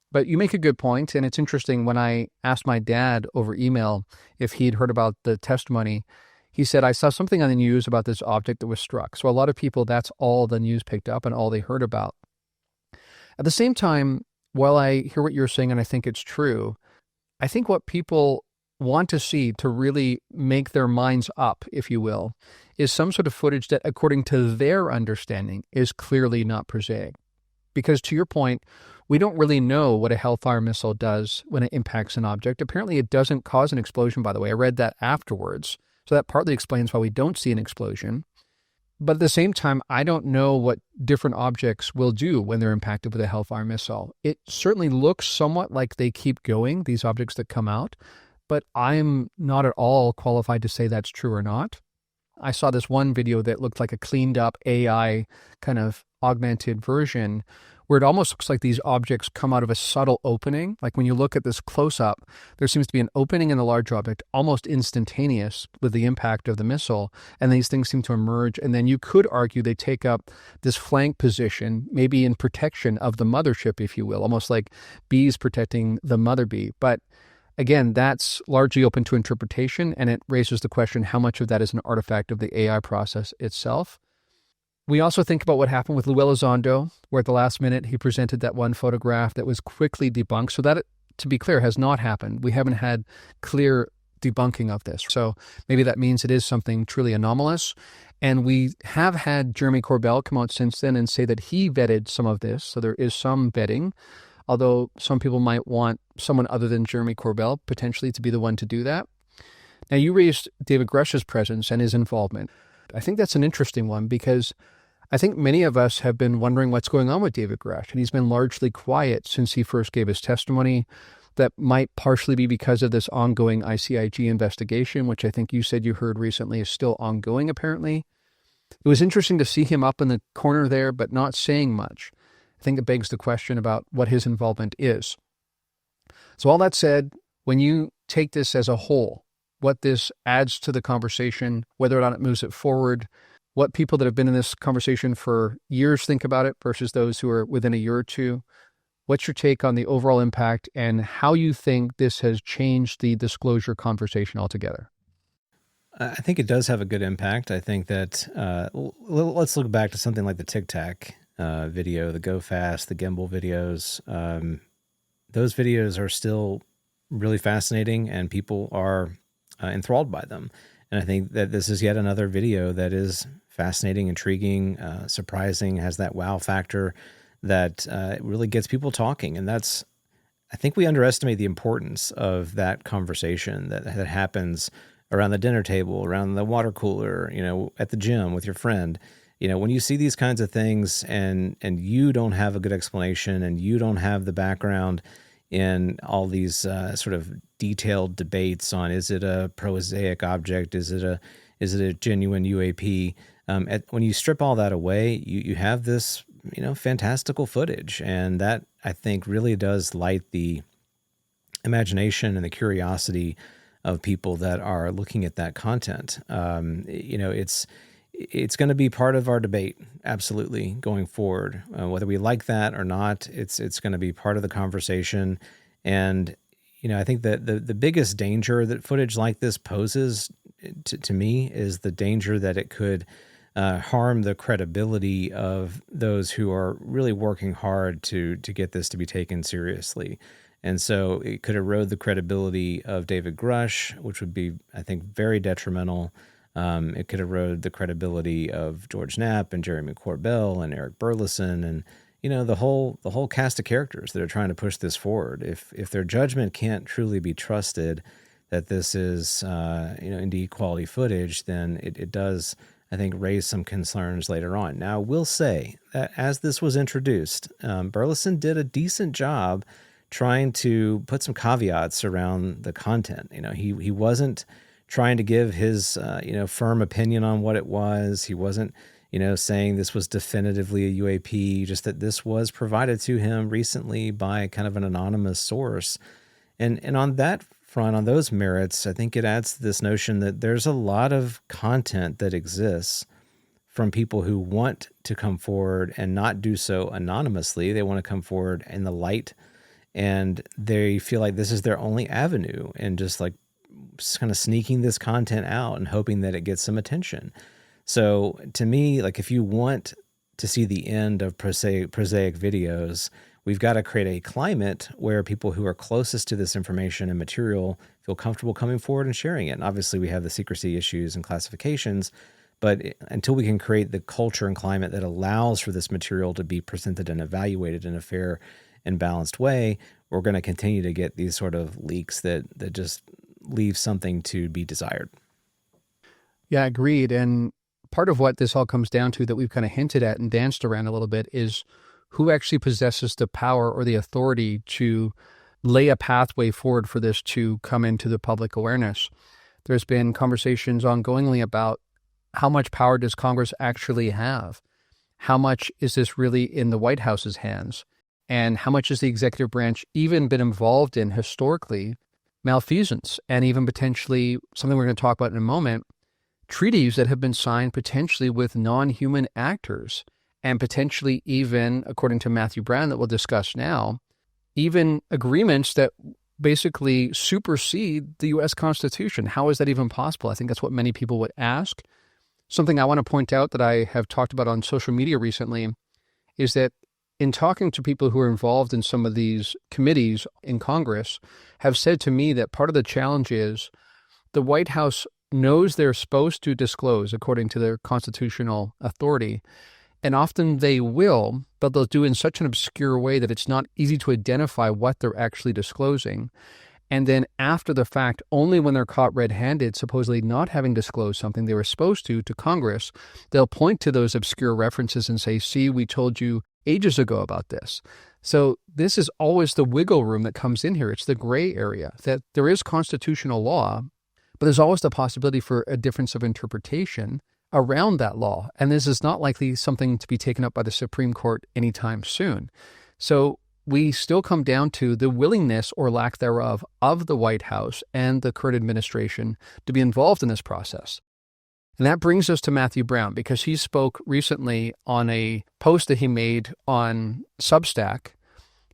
But you make a good point, and it's interesting. When I asked my dad over email if he'd heard about the testimony, he said, "I saw something on the news about this object that was struck." So a lot of people, that's all the news picked up and all they heard about. At the same time, while I hear what you're saying and I think it's true, I think what people want to see to really make their minds up, if you will, is some sort of footage that, according to their understanding, is clearly not prosaic. Because to your point, we don't really know what a Hellfire missile does when it impacts an object. Apparently, it doesn't cause an explosion, by the way. I read that afterwards. So that partly explains why we don't see an explosion. But at the same time, I don't know what different objects will do when they're impacted with a Hellfire missile. It certainly looks somewhat like they keep going, these objects that come out, but I'm not at all qualified to say that's true or not. I saw this one video that looked like a cleaned up AI kind of augmented version where it almost looks like these objects come out of a subtle opening. Like when you look at this close-up, there seems to be an opening in the large object, almost instantaneous with the impact of the missile, and these things seem to emerge. And then you could argue they take up this flank position, maybe in protection of the mothership, if you will, almost like bees protecting the mother bee. But again, that's largely open to interpretation, and it raises the question how much of that is an artifact of the AI process itself. We also think about what happened with Luis Elizondo, where at the last minute he presented that one photograph that was quickly debunked. So that, to be clear, has not happened. We haven't had clear debunking of this. So maybe that means it is something truly anomalous. And we have had Jeremy Corbell come out since then and say that he vetted some of this. So there is some vetting, although some people might want someone other than Jeremy Corbell potentially to be the one to do that. Now, you raised David Grush's presence and his involvement. I think that's an interesting one because I think many of us have been wondering what's going on with David Grush, and he's been largely quiet since he first gave his testimony. That might partially be because of this ongoing ICIG investigation, which I think you said you heard recently is still ongoing, apparently. It was interesting to see him up in the corner there, but not saying much. I think it begs the question about what his involvement is. So all that said, when you take this as a whole, what this adds to the conversation, whether or not it moves it forward, what people that have been in this conversation for years think about it versus those who are within a year or two, what's your take on the overall impact and how you think this has changed the disclosure conversation altogether? I think it does have a good impact. I think that let's look back to something like the Tic Tac video, the Go Fast, the gimbal videos. Those videos are still really fascinating and people are enthralled by them. And I think that this is yet another video that is fascinating, intriguing, surprising, has that wow factor that really gets people talking. And I think we underestimate the importance of that conversation that happens around the dinner table, around the water cooler, at the gym with your friend. When you see these kinds of things and you don't have a good explanation and you don't have the background in all these sort of detailed debates on, is it a prosaic object? Is it a genuine UAP? When you strip all that away, you have this, fantastical footage. And that, I think, really does light the imagination and the curiosity of people that are looking at that content. It's going to be part of our debate, absolutely, going forward. Whether we like that or not, it's going to be part of the conversation. And, I think that the biggest danger that footage like this poses to me is the danger that it could harm the credibility of those who are really working hard to get this to be taken seriously. And so it could erode the credibility of David Grush, which would be, I think, very detrimental. It could erode the credibility of George Knapp and Jeremy Corbell and Eric Burleson and the whole cast of characters that are trying to push this forward. If their judgment can't truly be trusted that this is indeed quality footage, then it does, I think, raise some concerns later on. Now, I will say that as this was introduced, Burleson did a decent job trying to put some caveats around the content. He wasn't trying to give his firm opinion on what it was. He wasn't saying this was definitively a UAP, just that this was provided to him recently by kind of an anonymous source. And on that front, on those merits, I think it adds to this notion that there's a lot of content that exists from people who want to come forward and not do so anonymously. They want to come forward in the light, and they feel like this is their only avenue, and just kind of sneaking this content out and hoping that it gets some attention. So to me, if you want to see the end of prosaic videos, we've got to create a climate where people who are closest to this information and material feel comfortable coming forward and sharing it. And obviously we have the secrecy issues and classifications, but until we can create the culture and climate that allows for this material to be presented and evaluated in a fair and balanced way, we're going to continue to get these sort of leaks that just leave something to be desired. Yeah, agreed. And part of what this all comes down to that we've kind of hinted at and danced around a little bit is who actually possesses the power or the authority to lay a pathway forward for this to come into the public awareness. There's been conversations ongoingly about how much power does Congress actually have? How much is this really in the White House's hands? And how much has the executive branch even been involved in historically malfeasance and even potentially something we're going to talk about in a moment, treaties that have been signed potentially with non-human actors and potentially even, according to Matthew Brown that we'll discuss now, even agreements that basically supersede the U.S. Constitution. How is that even possible? I think that's what many people would ask. Something I want to point out that I have talked about on social media recently is that in talking to people who are involved in some of these committees in Congress have said to me that part of the challenge is the White House knows they're supposed to disclose according to their constitutional authority, and often they will, but they'll do it in such an obscure way that it's not easy to identify what they're actually disclosing. And then after the fact, only when they're caught red-handed, supposedly not having disclosed something they were supposed to Congress, they'll point to those obscure references and say, see, we told you ages ago about this. So this is always the wiggle room that comes in here. It's the gray area that there is constitutional law, but there's always the possibility for a difference of interpretation around that law. And this is not likely something to be taken up by the Supreme Court anytime soon. So we still come down to the willingness or lack thereof of the White House and the current administration to be involved in this process. And that brings us to Matthew Brown, because he spoke recently on a post that he made on Substack,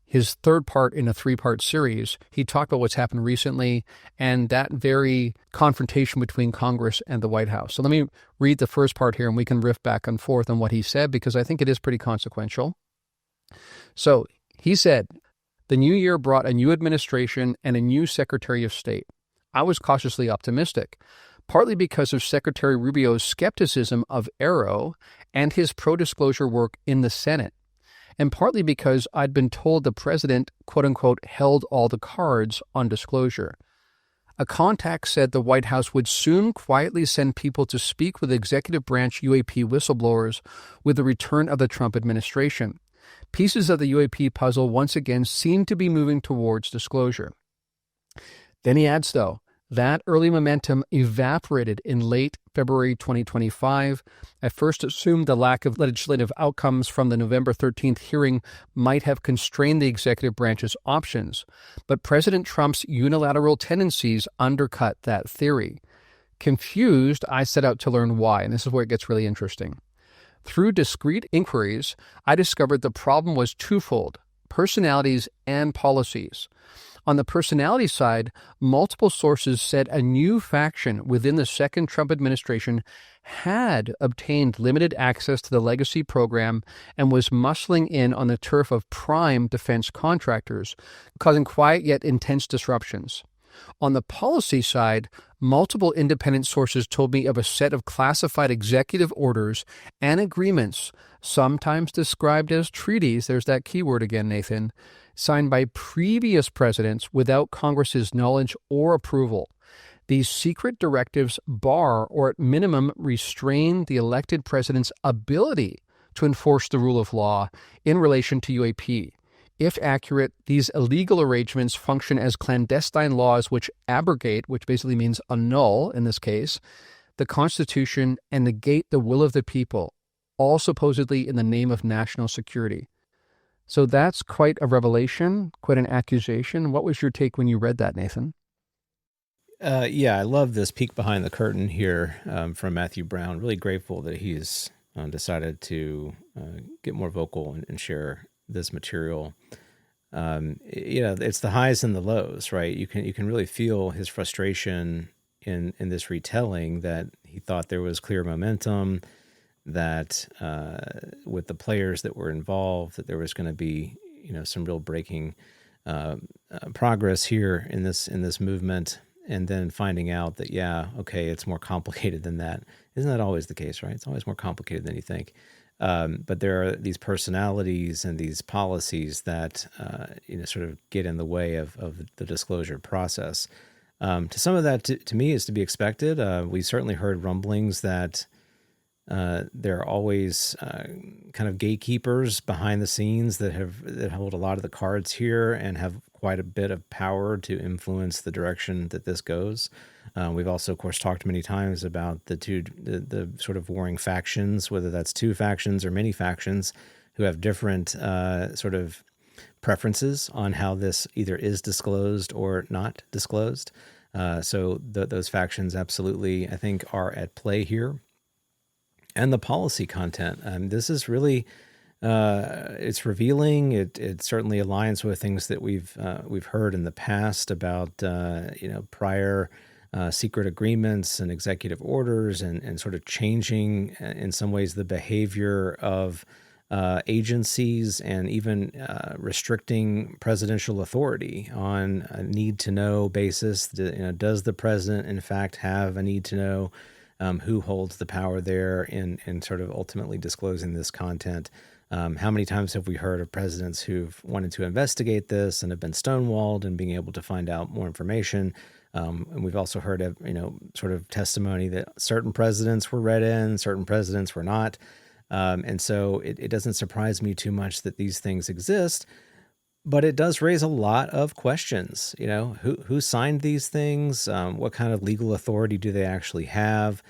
his third part in a 3-part series. He talked about what's happened recently and that very confrontation between Congress and the White House. So let me read the first part here and we can riff back and forth on what he said, because I think it is pretty consequential. So he said, the new year brought a new administration and a new Secretary of State. I was cautiously optimistic, partly because of Secretary Rubio's skepticism of AARO and his pro-disclosure work in the Senate, and partly because I'd been told the president, quote-unquote, held all the cards on disclosure. A contact said the White House would soon quietly send people to speak with executive branch UAP whistleblowers with the return of the Trump administration. Pieces of the UAP puzzle once again seem to be moving towards disclosure. Then he adds, though, that early momentum evaporated in late February 2025. I first assumed the lack of legislative outcomes from the November 13th hearing might have constrained the executive branch's options, but President Trump's unilateral tendencies undercut that theory. Confused, I set out to learn why, and this is where it gets really interesting. Through discrete inquiries, I discovered the problem was twofold: personalities and policies. On the personality side, multiple sources said a new faction within the second Trump administration had obtained limited access to the legacy program and was muscling in on the turf of prime defense contractors, causing quiet yet intense disruptions. On the policy side, multiple independent sources told me of a set of classified executive orders and agreements, sometimes described as treaties, there's that keyword again, Nathan, signed by previous presidents without Congress's knowledge or approval. These secret directives bar or at minimum restrain the elected president's ability to enforce the rule of law in relation to UAP. If accurate, these illegal arrangements function as clandestine laws which abrogate, which basically means annul in this case, the Constitution and negate the will of the people, all supposedly in the name of national security. So that's quite a revelation, quite an accusation. What was your take when you read that, Nathan? Yeah, I love this peek behind the curtain here from Matthew Brown. Really grateful that he's decided to get more vocal and share this material. It's the highs and the lows, right? You can really feel his frustration in this retelling, that he thought there was clear momentum, that with the players that were involved, that there was going to be some real breaking progress here in this movement, and then finding out that it's more complicated than that. Isn't that always the case, right? It's always more complicated than you think. But there are these personalities and these policies that sort of get in the way of the disclosure process. To some of that, to me, is to be expected. We certainly heard rumblings that there are always kind of gatekeepers behind the scenes that hold a lot of the cards here and have quite a bit of power to influence the direction that this goes. We've also, of course, talked many times about the sort of warring factions, whether that's two factions or many factions, who have different sort of preferences on how this either is disclosed or not disclosed. So those factions absolutely, I think, are at play here. And the policy content. This is really, it's revealing. It certainly aligns with things that we've heard in the past about prior secret agreements and executive orders, and sort of changing in some ways the behavior of agencies, and even restricting presidential authority on a need-to-know basis. Does the president in fact have a need-to-know? Who holds the power there in sort of ultimately disclosing this content? How many times have we heard of presidents who've wanted to investigate this and have been stonewalled and being able to find out more information? And we've also heard of, sort of testimony that certain presidents were read in, certain presidents were not. And so it doesn't surprise me too much that these things exist. But it does raise a lot of questions. Who signed these things? What kind of legal authority do they actually have?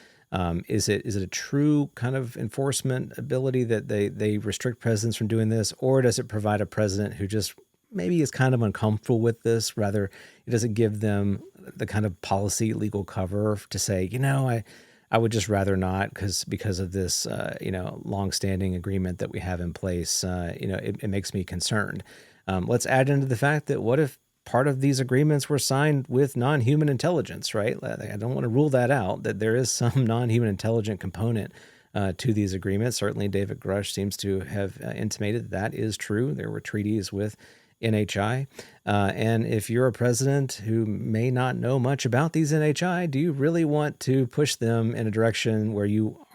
Is it a true kind of enforcement ability that they restrict presidents from doing this, or does it provide a president who just maybe is kind of uncomfortable with this? Rather, it doesn't give them the kind of policy legal cover to say, I would just rather not because of this longstanding agreement that we have in place. It makes me concerned. Let's add into the fact that what if part of these agreements were signed with non-human intelligence, right? I don't want to rule that out, that there is some non-human intelligent component to these agreements. Certainly David Grush seems to have intimated that is true. There were treaties with NHI. And if you're a president who may not know much about these NHI, do you really want to push them in a direction where you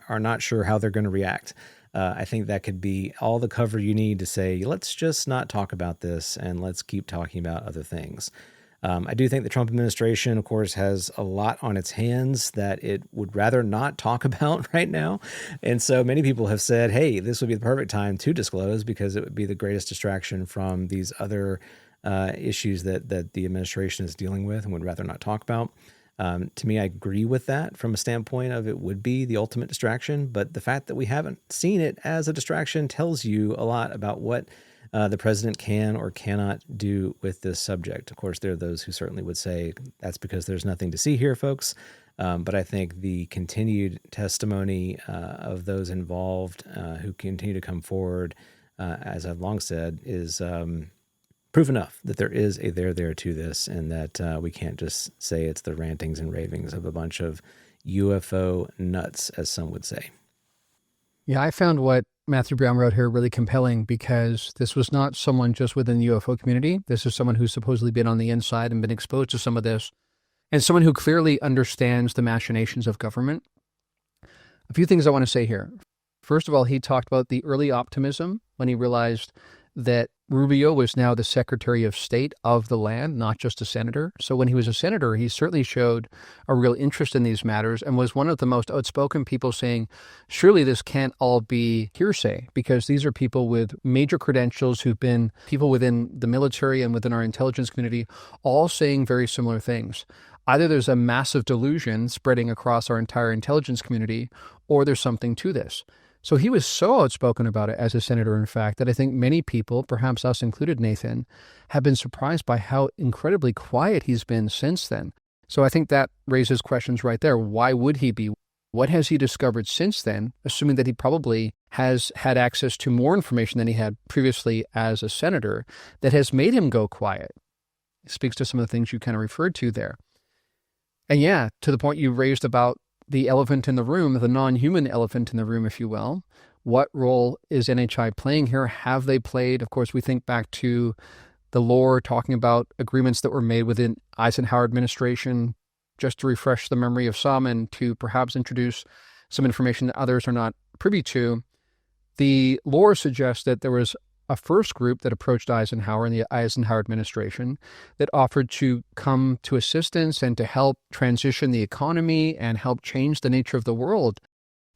are not sure how they're going to react? I think that could be all the cover you need to say, let's just not talk about this and let's keep talking about other things. I do think the Trump administration, of course, has a lot on its hands that it would rather not talk about right now. And so many people have said, hey, this would be the perfect time to disclose because it would be the greatest distraction from these other issues that the administration is dealing with and would rather not talk about. To me, I agree with that from a standpoint of it would be the ultimate distraction, but the fact that we haven't seen it as a distraction tells you a lot about what the president can or cannot do with this subject. Of course, there are those who certainly would say that's because there's nothing to see here, folks. But I think the continued testimony of those involved who continue to come forward, as I've long said, is prove enough that there is a there to this, and that we can't just say it's the rantings and ravings of a bunch of UFO nuts, as some would say. Yeah, I found what Matthew Brown wrote here really compelling because this was not someone just within the UFO community. This is someone who's supposedly been on the inside and been exposed to some of this, and someone who clearly understands the machinations of government. A few things I want to say here. First of all, he talked about the early optimism when he realized that Rubio was now the Secretary of State of the land, not just a senator. So when he was a senator, he certainly showed a real interest in these matters and was one of the most outspoken people saying, surely this can't all be hearsay, because these are people with major credentials who've been people within the military and within our intelligence community, all saying very similar things. Either there's a massive delusion spreading across our entire intelligence community, or there's something to this. So he was so outspoken about it as a senator, in fact, that I think many people, perhaps us included, Nathan, have been surprised by how incredibly quiet he's been since then. So I think that raises questions right there. Why would he be? What has he discovered since then, assuming that he probably has had access to more information than he had previously as a senator, that has made him go quiet? It speaks to some of the things you kind of referred to there. And yeah, to the point you raised about the elephant in the room, the non-human elephant in the room, if you will. What role is NHI playing here? Have they played? Of course, we think back to the lore talking about agreements that were made within Eisenhower administration, just to refresh the memory of some and to perhaps introduce some information that others are not privy to. The lore suggests that there was a first group that approached Eisenhower in the Eisenhower administration that offered to come to assistance and to help transition the economy and help change the nature of the world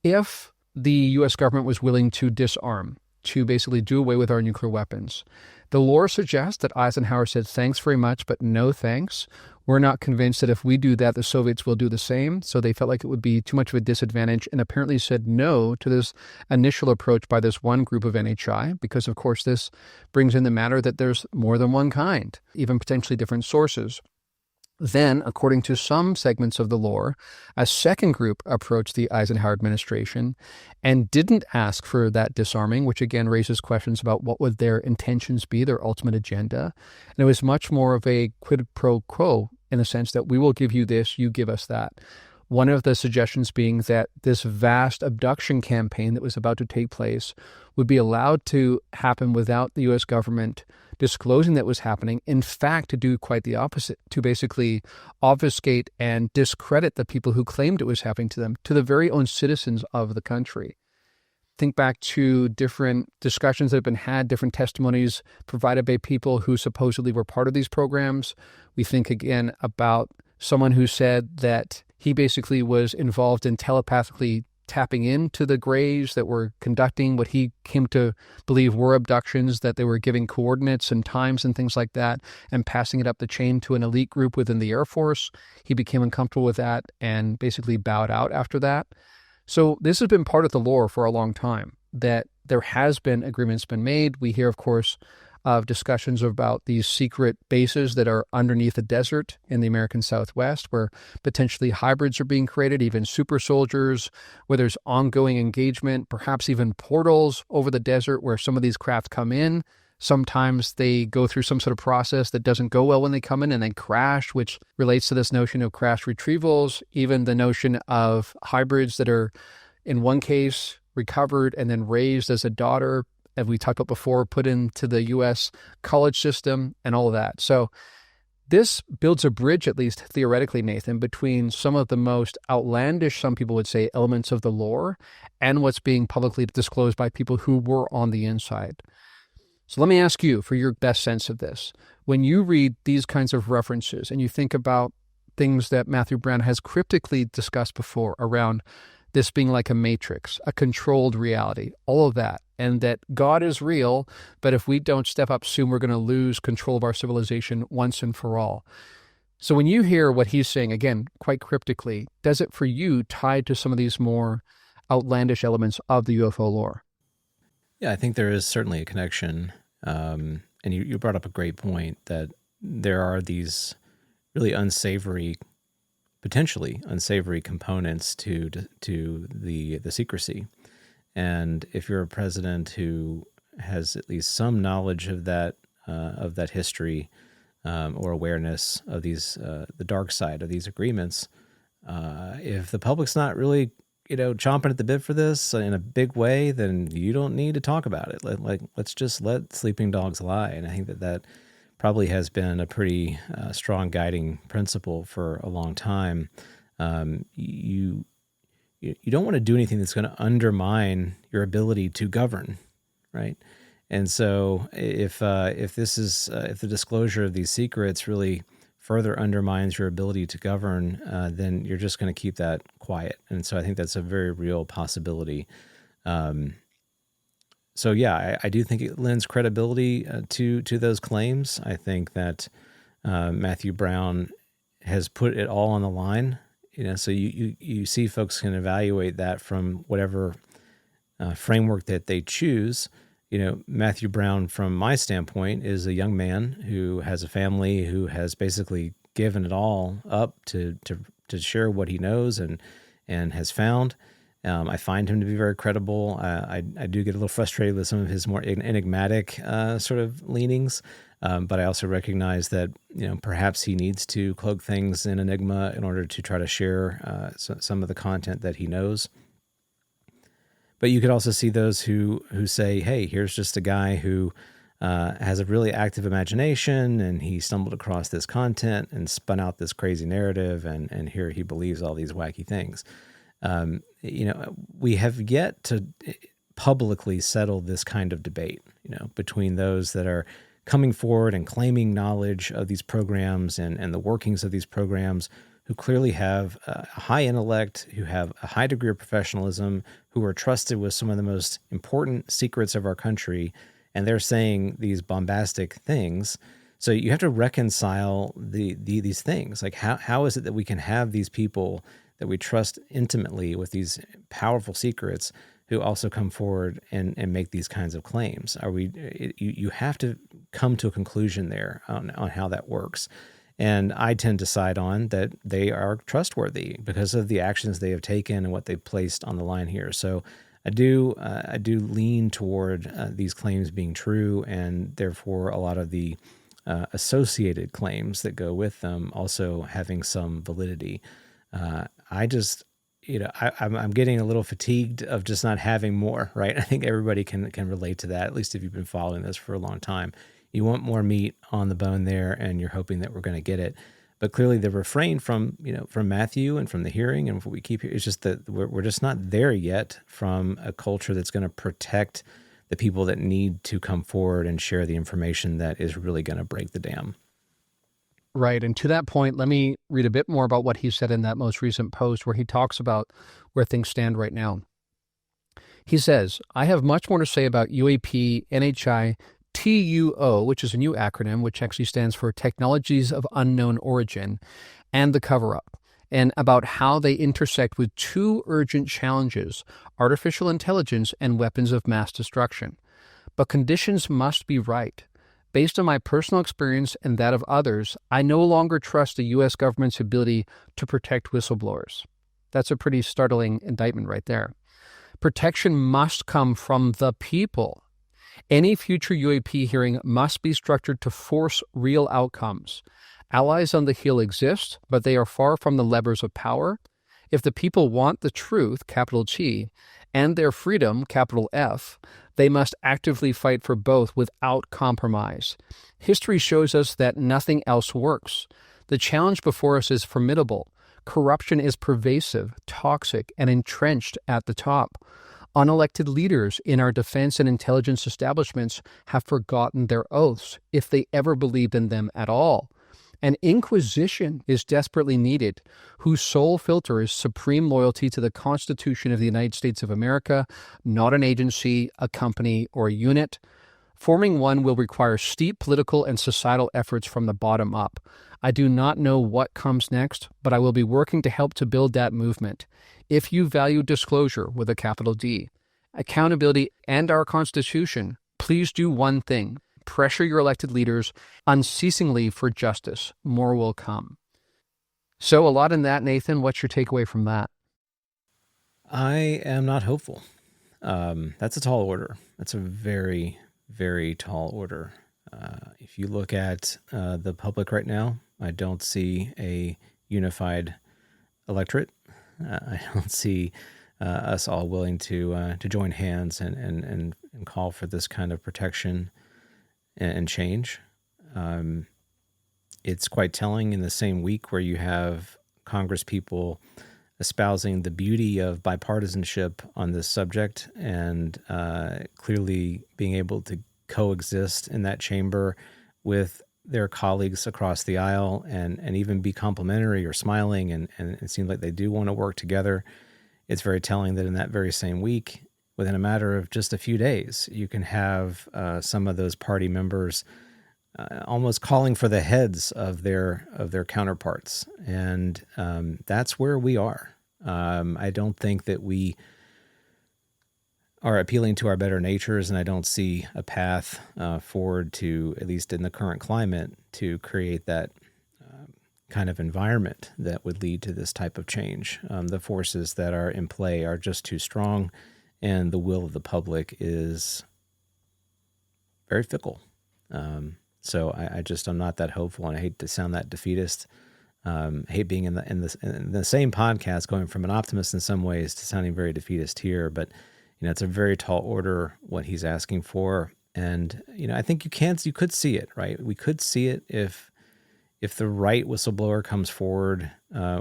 if the U.S. government was willing to disarm, to basically do away with our nuclear weapons. The lore suggests that Eisenhower said, thanks very much, but no thanks. We're not convinced that if we do that, the Soviets will do the same. So they felt like it would be too much of a disadvantage and apparently said no to this initial approach by this one group of NHI, because of course this brings in the matter that there's more than one kind, even potentially different sources. Then, according to some segments of the lore, a second group approached the Eisenhower administration and didn't ask for that disarming, which again raises questions about what would their intentions be, their ultimate agenda. And it was much more of a quid pro quo in the sense that we will give you this, you give us that. One of the suggestions being that this vast abduction campaign that was about to take place would be allowed to happen without the U.S. government disclosing that was happening. In fact, to do quite the opposite, to basically obfuscate and discredit the people who claimed it was happening to them, to the very own citizens of the country. Think back to different discussions that have been had, different testimonies provided by people who supposedly were part of these programs. We think again about someone who said that he basically was involved in telepathically tapping into the Greys that were conducting what he came to believe were abductions, that they were giving coordinates and times and things like that and passing it up the chain to an elite group within the Air Force. He became uncomfortable with that and basically bowed out after that. So this has been part of the lore for a long time, that there has been agreements been made. We hear, of course, of discussions about these secret bases that are underneath the desert in the American Southwest, where potentially hybrids are being created, even super soldiers, where there's ongoing engagement, perhaps even portals over the desert where some of these craft come in. Sometimes they go through some sort of process that doesn't go well when they come in and then crash, which relates to this notion of crash retrievals, even the notion of hybrids that are, in one case, recovered and then raised as a daughter, as we talked about before, put into the U.S. college system and all of that. So this builds a bridge, at least theoretically, Nathan, between some of the most outlandish, some people would say, elements of the lore and what's being publicly disclosed by people who were on the inside. So let me ask you for your best sense of this. When you read these kinds of references and you think about things that Matthew Brown has cryptically discussed before around this being like a matrix, a controlled reality, all of that, and that God is real, but if we don't step up soon, we're going to lose control of our civilization once and for all. So when you hear what he's saying, again, quite cryptically, does it for you tie to some of these more outlandish elements of the UFO lore? Yeah, I think there is certainly a connection. And you brought up a great point that there are these really potentially unsavory components to the secrecy. And if you're a president who has at least some knowledge of that of that history or awareness of these the dark side of these agreements, if the public's not really chomping at the bit for this in a big way, then you don't need to talk about it. Let's just let sleeping dogs lie. And I think that probably has been a pretty strong guiding principle for a long time. You don't want to do anything that's going to undermine your ability to govern, right? And so if the disclosure of these secrets really further undermines your ability to govern, then you're just going to keep that quiet. And so I think that's a very real possibility. So yeah, I do think it lends credibility to those claims. I think that Matthew Brown has put it all on the line. So you see folks can evaluate that from whatever framework that they choose. Matthew Brown, from my standpoint, is a young man who has a family, who has basically given it all up to share what he knows and has found. I find him to be very credible. I do get a little frustrated with some of his more enigmatic sort of leanings, but I also recognize that perhaps he needs to cloak things in enigma in order to try to share some of the content that he knows. But you could also see those who say, hey, here's just a guy who has a really active imagination, and he stumbled across this content and spun out this crazy narrative, and here he believes all these wacky things. We have yet to publicly settle this kind of debate, between those that are coming forward and claiming knowledge of these programs and the workings of these programs, who clearly have a high intellect, who have a high degree of professionalism, who are trusted with some of the most important secrets of our country, and they're saying these bombastic things. So you have to reconcile these things. Like how is it that we can have these people that we trust intimately with these powerful secrets who also come forward and make these kinds of claims? You have to come to a conclusion there on how that works. And I tend to side on that they are trustworthy because of the actions they have taken and what they've placed on the line here. So I do lean toward these claims being true, and therefore a lot of the associated claims that go with them also having some validity. I'm getting a little fatigued of just not having more, right? I think everybody can relate to that, at least if you've been following this for a long time. You want more meat on the bone there, and you're hoping that we're going to get it. But clearly the refrain from Matthew and from the hearing and what we keep here is just that we're just not there yet from a culture that's going to protect the people that need to come forward and share the information that is really going to break the dam. Right. And to that point, let me read a bit more about what he said in that most recent post where he talks about where things stand right now. He says, I have much more to say about UAP, NHI, TUO, which is a new acronym, which actually stands for Technologies of Unknown Origin, and the cover-up, and about how they intersect with two urgent challenges, artificial intelligence and weapons of mass destruction. But conditions must be right. Based on my personal experience and that of others, I no longer trust the U.S. government's ability to protect whistleblowers. That's a pretty startling indictment right there. Protection must come from the people. Any future UAP hearing must be structured to force real outcomes. Allies on the Hill exist, but they are far from the levers of power. If the people want the truth, capital T, and their freedom, capital F, they must actively fight for both without compromise. History shows us that nothing else works. The challenge before us is formidable. Corruption is pervasive, toxic, and entrenched at the top. Unelected leaders in our defense and intelligence establishments have forgotten their oaths, if they ever believed in them at all. An inquisition is desperately needed, whose sole filter is supreme loyalty to the Constitution of the United States of America, not an agency, a company, or a unit. Forming one will require steep political and societal efforts from the bottom up. I do not know what comes next, but I will be working to help to build that movement. If you value disclosure with a capital D, accountability, and our Constitution, please do one thing. Pressure your elected leaders unceasingly for justice. More will come. So a lot in that, Nathan. What's your takeaway from that? I am not hopeful. That's a tall order. That's a very, very tall order. If you look at the public right now, I don't see a unified electorate. I don't see us all willing to join hands and call for this kind of protection and change. It's quite telling in the same week where you have Congress people espousing the beauty of bipartisanship on this subject and clearly being able to coexist in that chamber with their colleagues across the aisle and even be complimentary or smiling, and it seems like they do want to work together. It's very telling that in that very same week, within a matter of just a few days, you can have some of those party members almost calling for the heads of their counterparts, and that's where we are. I don't think that we are appealing to our better natures, and I don't see a path forward to, at least in the current climate, to create that kind of environment that would lead to this type of change. The forces that are in play are just too strong, and the will of the public is very fickle. So I'm not that hopeful, and I hate to sound that defeatist. Hate being in the same podcast, going from an optimist in some ways to sounding very defeatist here. But it's a very tall order what he's asking for, and I think you could see it, right? We could see it if the right whistleblower comes forward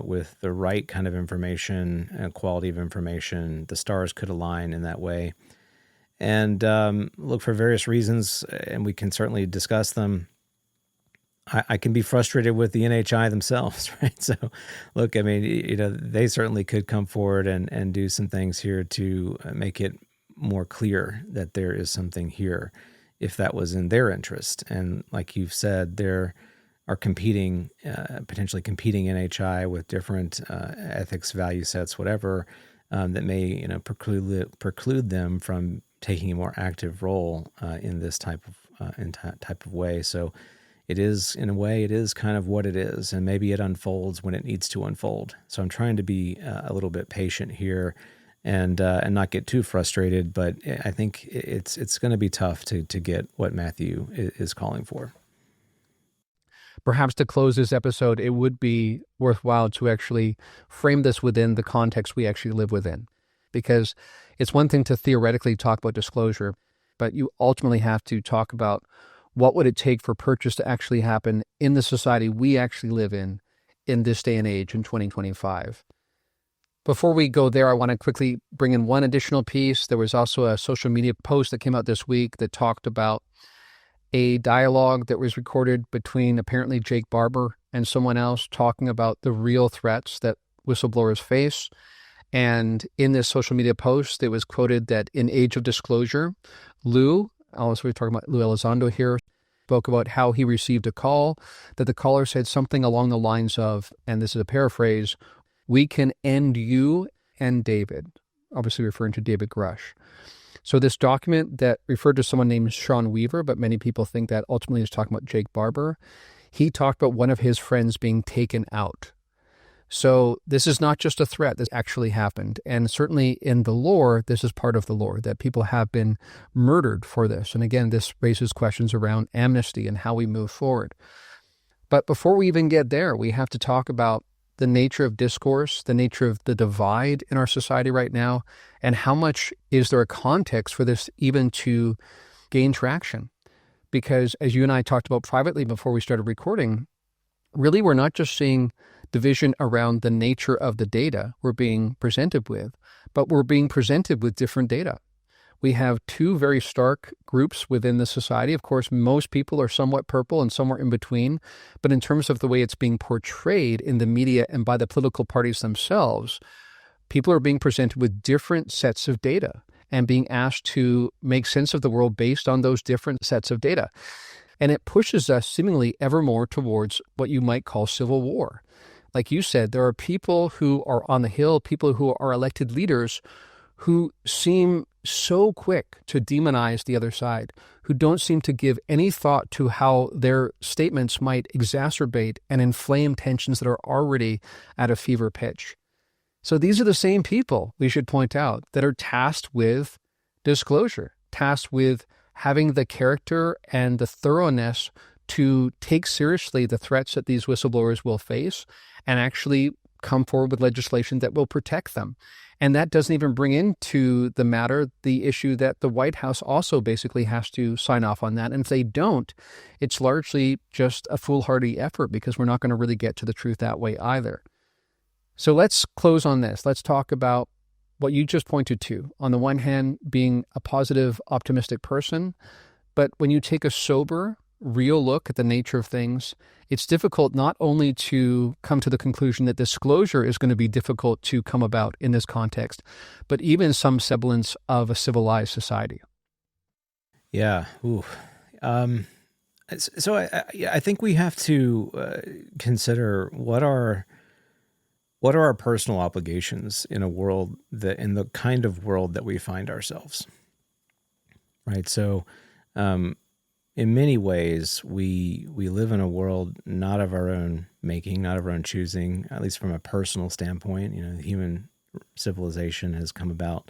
with the right kind of information and quality of information. The stars could align in that way. And look, for various reasons, and we can certainly discuss them, I can be frustrated with the NHI themselves, right? So, look, I mean, they certainly could come forward and do some things here to make it more clear that there is something here, if that was in their interest. And like you've said, there are potentially competing NHI with different ethics, value sets, whatever, that may preclude them from taking a more active role in this type of way. So it is, in a way, it is kind of what it is, and maybe it unfolds when it needs to unfold. So I'm trying to be a little bit patient here and not get too frustrated, but I think it's going to be tough to get what Matthew is calling for. Perhaps to close this episode, it would be worthwhile to actually frame this within the context we actually live within. Because it's one thing to theoretically talk about disclosure, but you ultimately have to talk about what would it take for purchase to actually happen in the society we actually live in this day and age in 2025. Before we go there, I want to quickly bring in one additional piece. There was also a social media post that came out this week that talked about a dialogue that was recorded between apparently Jake Barber and someone else talking about the real threats that whistleblowers face. And in this social media post, it was quoted that in age of disclosure, Lou, also we're talking about Lou Elizondo here, spoke about how he received a call, that the caller said something along the lines of, and this is a paraphrase, "We can end you and David," obviously referring to David Grush. So this document that referred to someone named Sean Weaver, but many people think that ultimately is talking about Jake Barber, he talked about one of his friends being taken out. So this is not just a threat. This actually happened. And certainly in the lore, this is part of the lore, that people have been murdered for this. And again, this raises questions around amnesty and how we move forward. But before we even get there, we have to talk about the nature of discourse, the nature of the divide in our society right now, and how much is there a context for this even to gain traction? Because as you and I talked about privately before we started recording, really we're not just seeing division around the nature of the data we're being presented with, but we're being presented with different data. We have two very stark groups within the society. Of course, most people are somewhat purple and somewhere in between. But in terms of the way it's being portrayed in the media and by the political parties themselves, people are being presented with different sets of data and being asked to make sense of the world based on those different sets of data. And it pushes us seemingly ever more towards what you might call civil war. Like you said, there are people who are on the Hill, people who are elected leaders who seem so quick to demonize the other side, who don't seem to give any thought to how their statements might exacerbate and inflame tensions that are already at a fever pitch. So these are the same people, we should point out, that are tasked with disclosure, tasked with having the character and the thoroughness to take seriously the threats that these whistleblowers will face and actually come forward with legislation that will protect them. And that doesn't even bring into the matter the issue that the White House also basically has to sign off on that. And if they don't, it's largely just a foolhardy effort because we're not going to really get to the truth that way either. So let's close on this. Let's talk about what you just pointed to. On the one hand, being a positive, optimistic person, but when you take a sober, real look at the nature of things, it's difficult not only to come to the conclusion that disclosure is going to be difficult to come about in this context, but even some semblance of a civilized society. Yeah. Ooh. So I think we have to consider what are our personal obligations in a world in the kind of world that we find ourselves. Right. So, in many ways, we live in a world not of our own making, not of our own choosing, at least from a personal standpoint. Human civilization has come about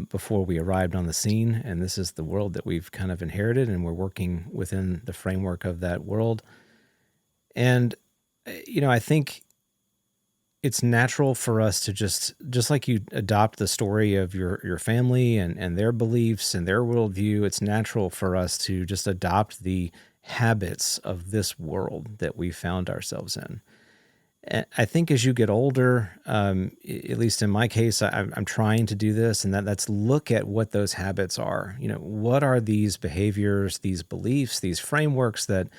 before we arrived on the scene, and this is the world that we've kind of inherited, and we're working within the framework of that world. And, I think it's natural for us to just like you adopt the story of your family and their beliefs and their worldview, it's natural for us to just adopt the habits of this world that we found ourselves in. And I think as you get older, at least in my case, I'm trying to do this, and that's look at what those habits are. What are these behaviors, these beliefs, these frameworks that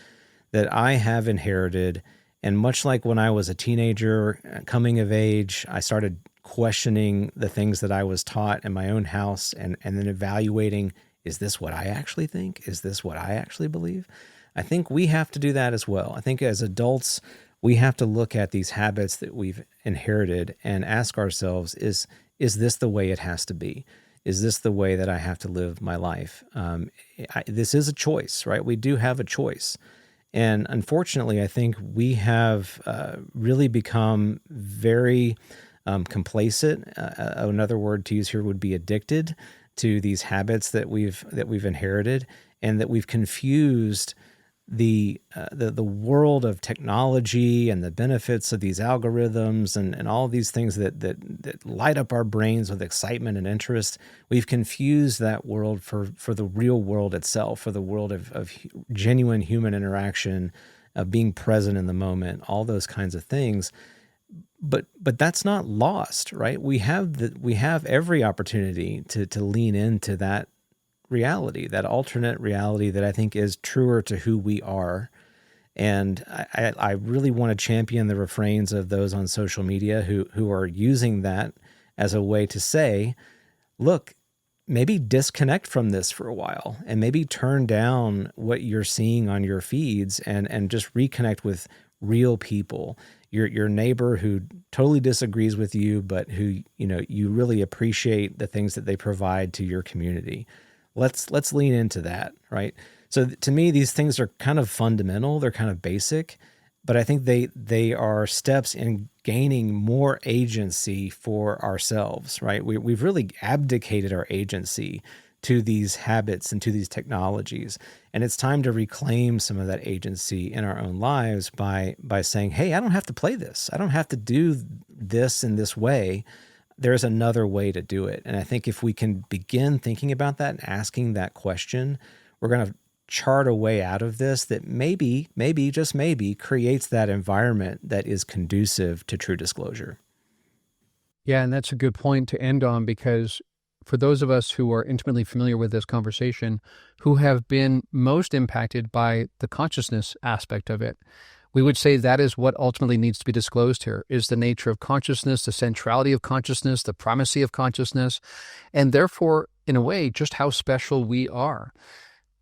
I have inherited. And much like when I was a teenager, coming of age, I started questioning the things that I was taught in my own house and then evaluating, is this what I actually think? Is this what I actually believe? I think we have to do that as well. I think as adults, we have to look at these habits that we've inherited and ask ourselves, is this the way it has to be? Is this the way that I have to live my life? This is a choice, right? We do have a choice. And unfortunately, I think we have really become very complacent. Another word to use here would be addicted to these habits that we've inherited, and that we've confused the world of technology and the benefits of these algorithms and all these things that light up our brains with excitement and interest. We've confused that world for the real world itself, for the world of genuine human interaction, of being present in the moment, all those kinds of things. But that's not lost, right? We have every opportunity to lean into that reality, that alternate reality that I think is truer to who we are. And I really want to champion the refrains of those on social media who are using that as a way to say, look, maybe disconnect from this for a while and maybe turn down what you're seeing on your feeds and just reconnect with real people, your neighbor who totally disagrees with you, but who, you really appreciate the things that they provide to your community. Let's lean into that, right? So to me, these things are kind of fundamental. They're kind of basic, but I think they are steps in gaining more agency for ourselves, right? We've really abdicated our agency to these habits and to these technologies. And it's time to reclaim some of that agency in our own lives by saying, hey, I don't have to play this. I don't have to do this in this way. There's another way to do it. And I think if we can begin thinking about that and asking that question, we're going to chart a way out of this that maybe, just maybe, creates that environment that is conducive to true disclosure. Yeah, and that's a good point to end on, because for those of us who are intimately familiar with this conversation, who have been most impacted by the consciousness aspect of it, we would say that is what ultimately needs to be disclosed here, is the nature of consciousness, the centrality of consciousness, the primacy of consciousness, and therefore, in a way, just how special we are.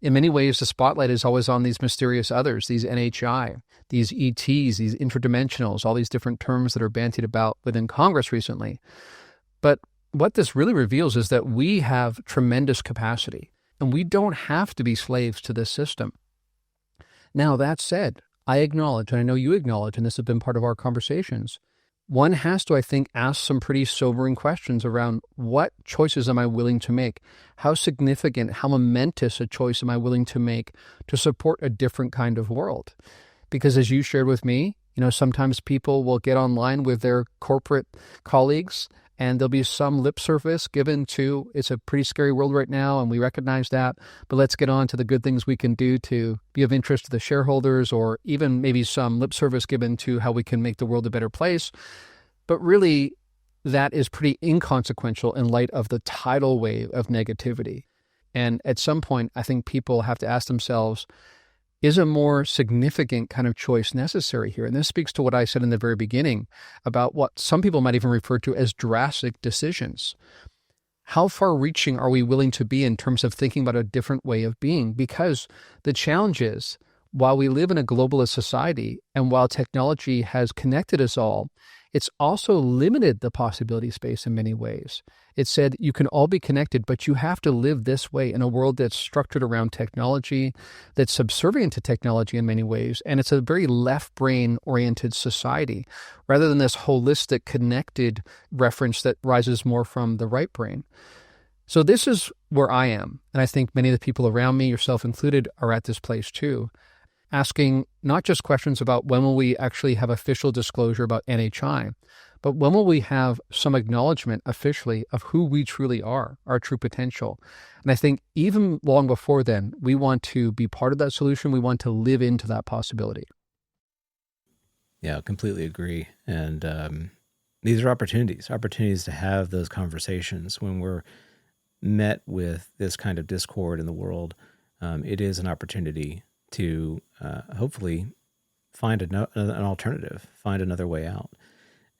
In many ways, the spotlight is always on these mysterious others, these NHI, these ETs, these interdimensionals, all these different terms that are bandied about within Congress recently. But what this really reveals is that we have tremendous capacity, and we don't have to be slaves to this system. Now, that said, I acknowledge, and I know you acknowledge, and this has been part of our conversations, one has to, I think, ask some pretty sobering questions around what choices am I willing to make? How significant, how momentous a choice am I willing to make to support a different kind of world? Because as you shared with me, sometimes people will get online with their corporate colleagues and there'll be some lip service given to, it's a pretty scary world right now, and we recognize that, but let's get on to the good things we can do to be of interest to the shareholders, or even maybe some lip service given to how we can make the world a better place. But really, that is pretty inconsequential in light of the tidal wave of negativity. And at some point, I think people have to ask themselves, is a more significant kind of choice necessary here? And this speaks to what I said in the very beginning about what some people might even refer to as drastic decisions. How far-reaching are we willing to be in terms of thinking about a different way of being? Because the challenge is, while we live in a globalist society and while technology has connected us all, it's also limited the possibility space in many ways. It said you can all be connected, but you have to live this way in a world that's structured around technology, that's subservient to technology in many ways, and it's a very left-brain oriented society, rather than this holistic, connected reference that rises more from the right brain. So this is where I am, and I think many of the people around me, yourself included, are at this place too, asking not just questions about when will we actually have official disclosure about NHI, but when will we have some acknowledgement officially of who we truly are, our true potential. And I think even long before then, we want to be part of that solution. We want to live into that possibility. Yeah, completely agree. And these are opportunities to have those conversations when we're met with this kind of discord in the world. It is an opportunity to hopefully find an alternative, find another way out.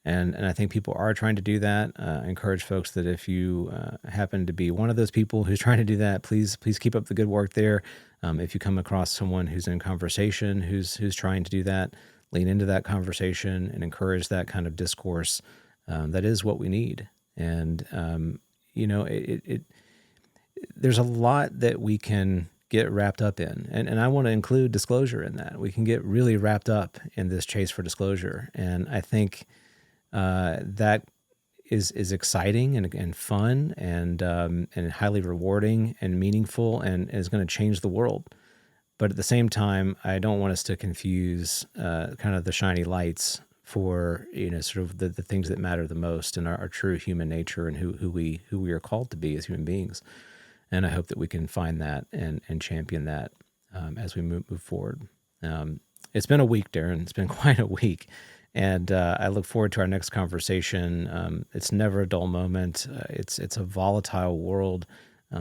And I think people are trying to do that. I encourage folks that if you happen to be one of those people who's trying to do that, please keep up the good work there. If you come across someone who's in conversation, who's trying to do that, lean into that conversation and encourage that kind of discourse. That is what we need. And, there's a lot that we can get wrapped up in. And I want to include disclosure in that. We can get really wrapped up in this chase for disclosure. And I think that is exciting and fun and highly rewarding and meaningful and is going to change the world. But at the same time, I don't want us to confuse kind of the shiny lights for sort of the things that matter the most in our true human nature and who we are called to be as human beings. And I hope that we can find that and champion that as we move forward. It's been a week, Darren. It's been quite a week. And I look forward to our next conversation. It's never a dull moment. It's a volatile world.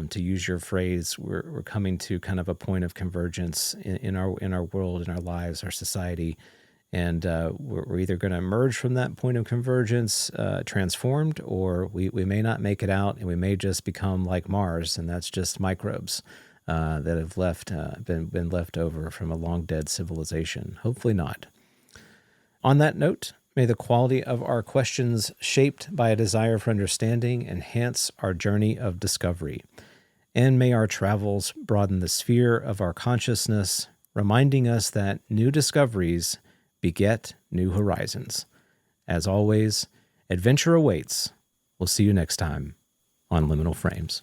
To use your phrase, we're coming to kind of a point of convergence in our world, in our lives, our society. And we're either going to emerge from that point of convergence transformed, or we may not make it out, and we may just become like Mars, and that's just microbes that have been left over from a long dead civilization. Hopefully not. On that note, may the quality of our questions, shaped by a desire for understanding, enhance our journey of discovery. And may our travels broaden the sphere of our consciousness, reminding us that new discoveries beget new horizons. As always, adventure awaits. We'll see you next time on Liminal Phrames.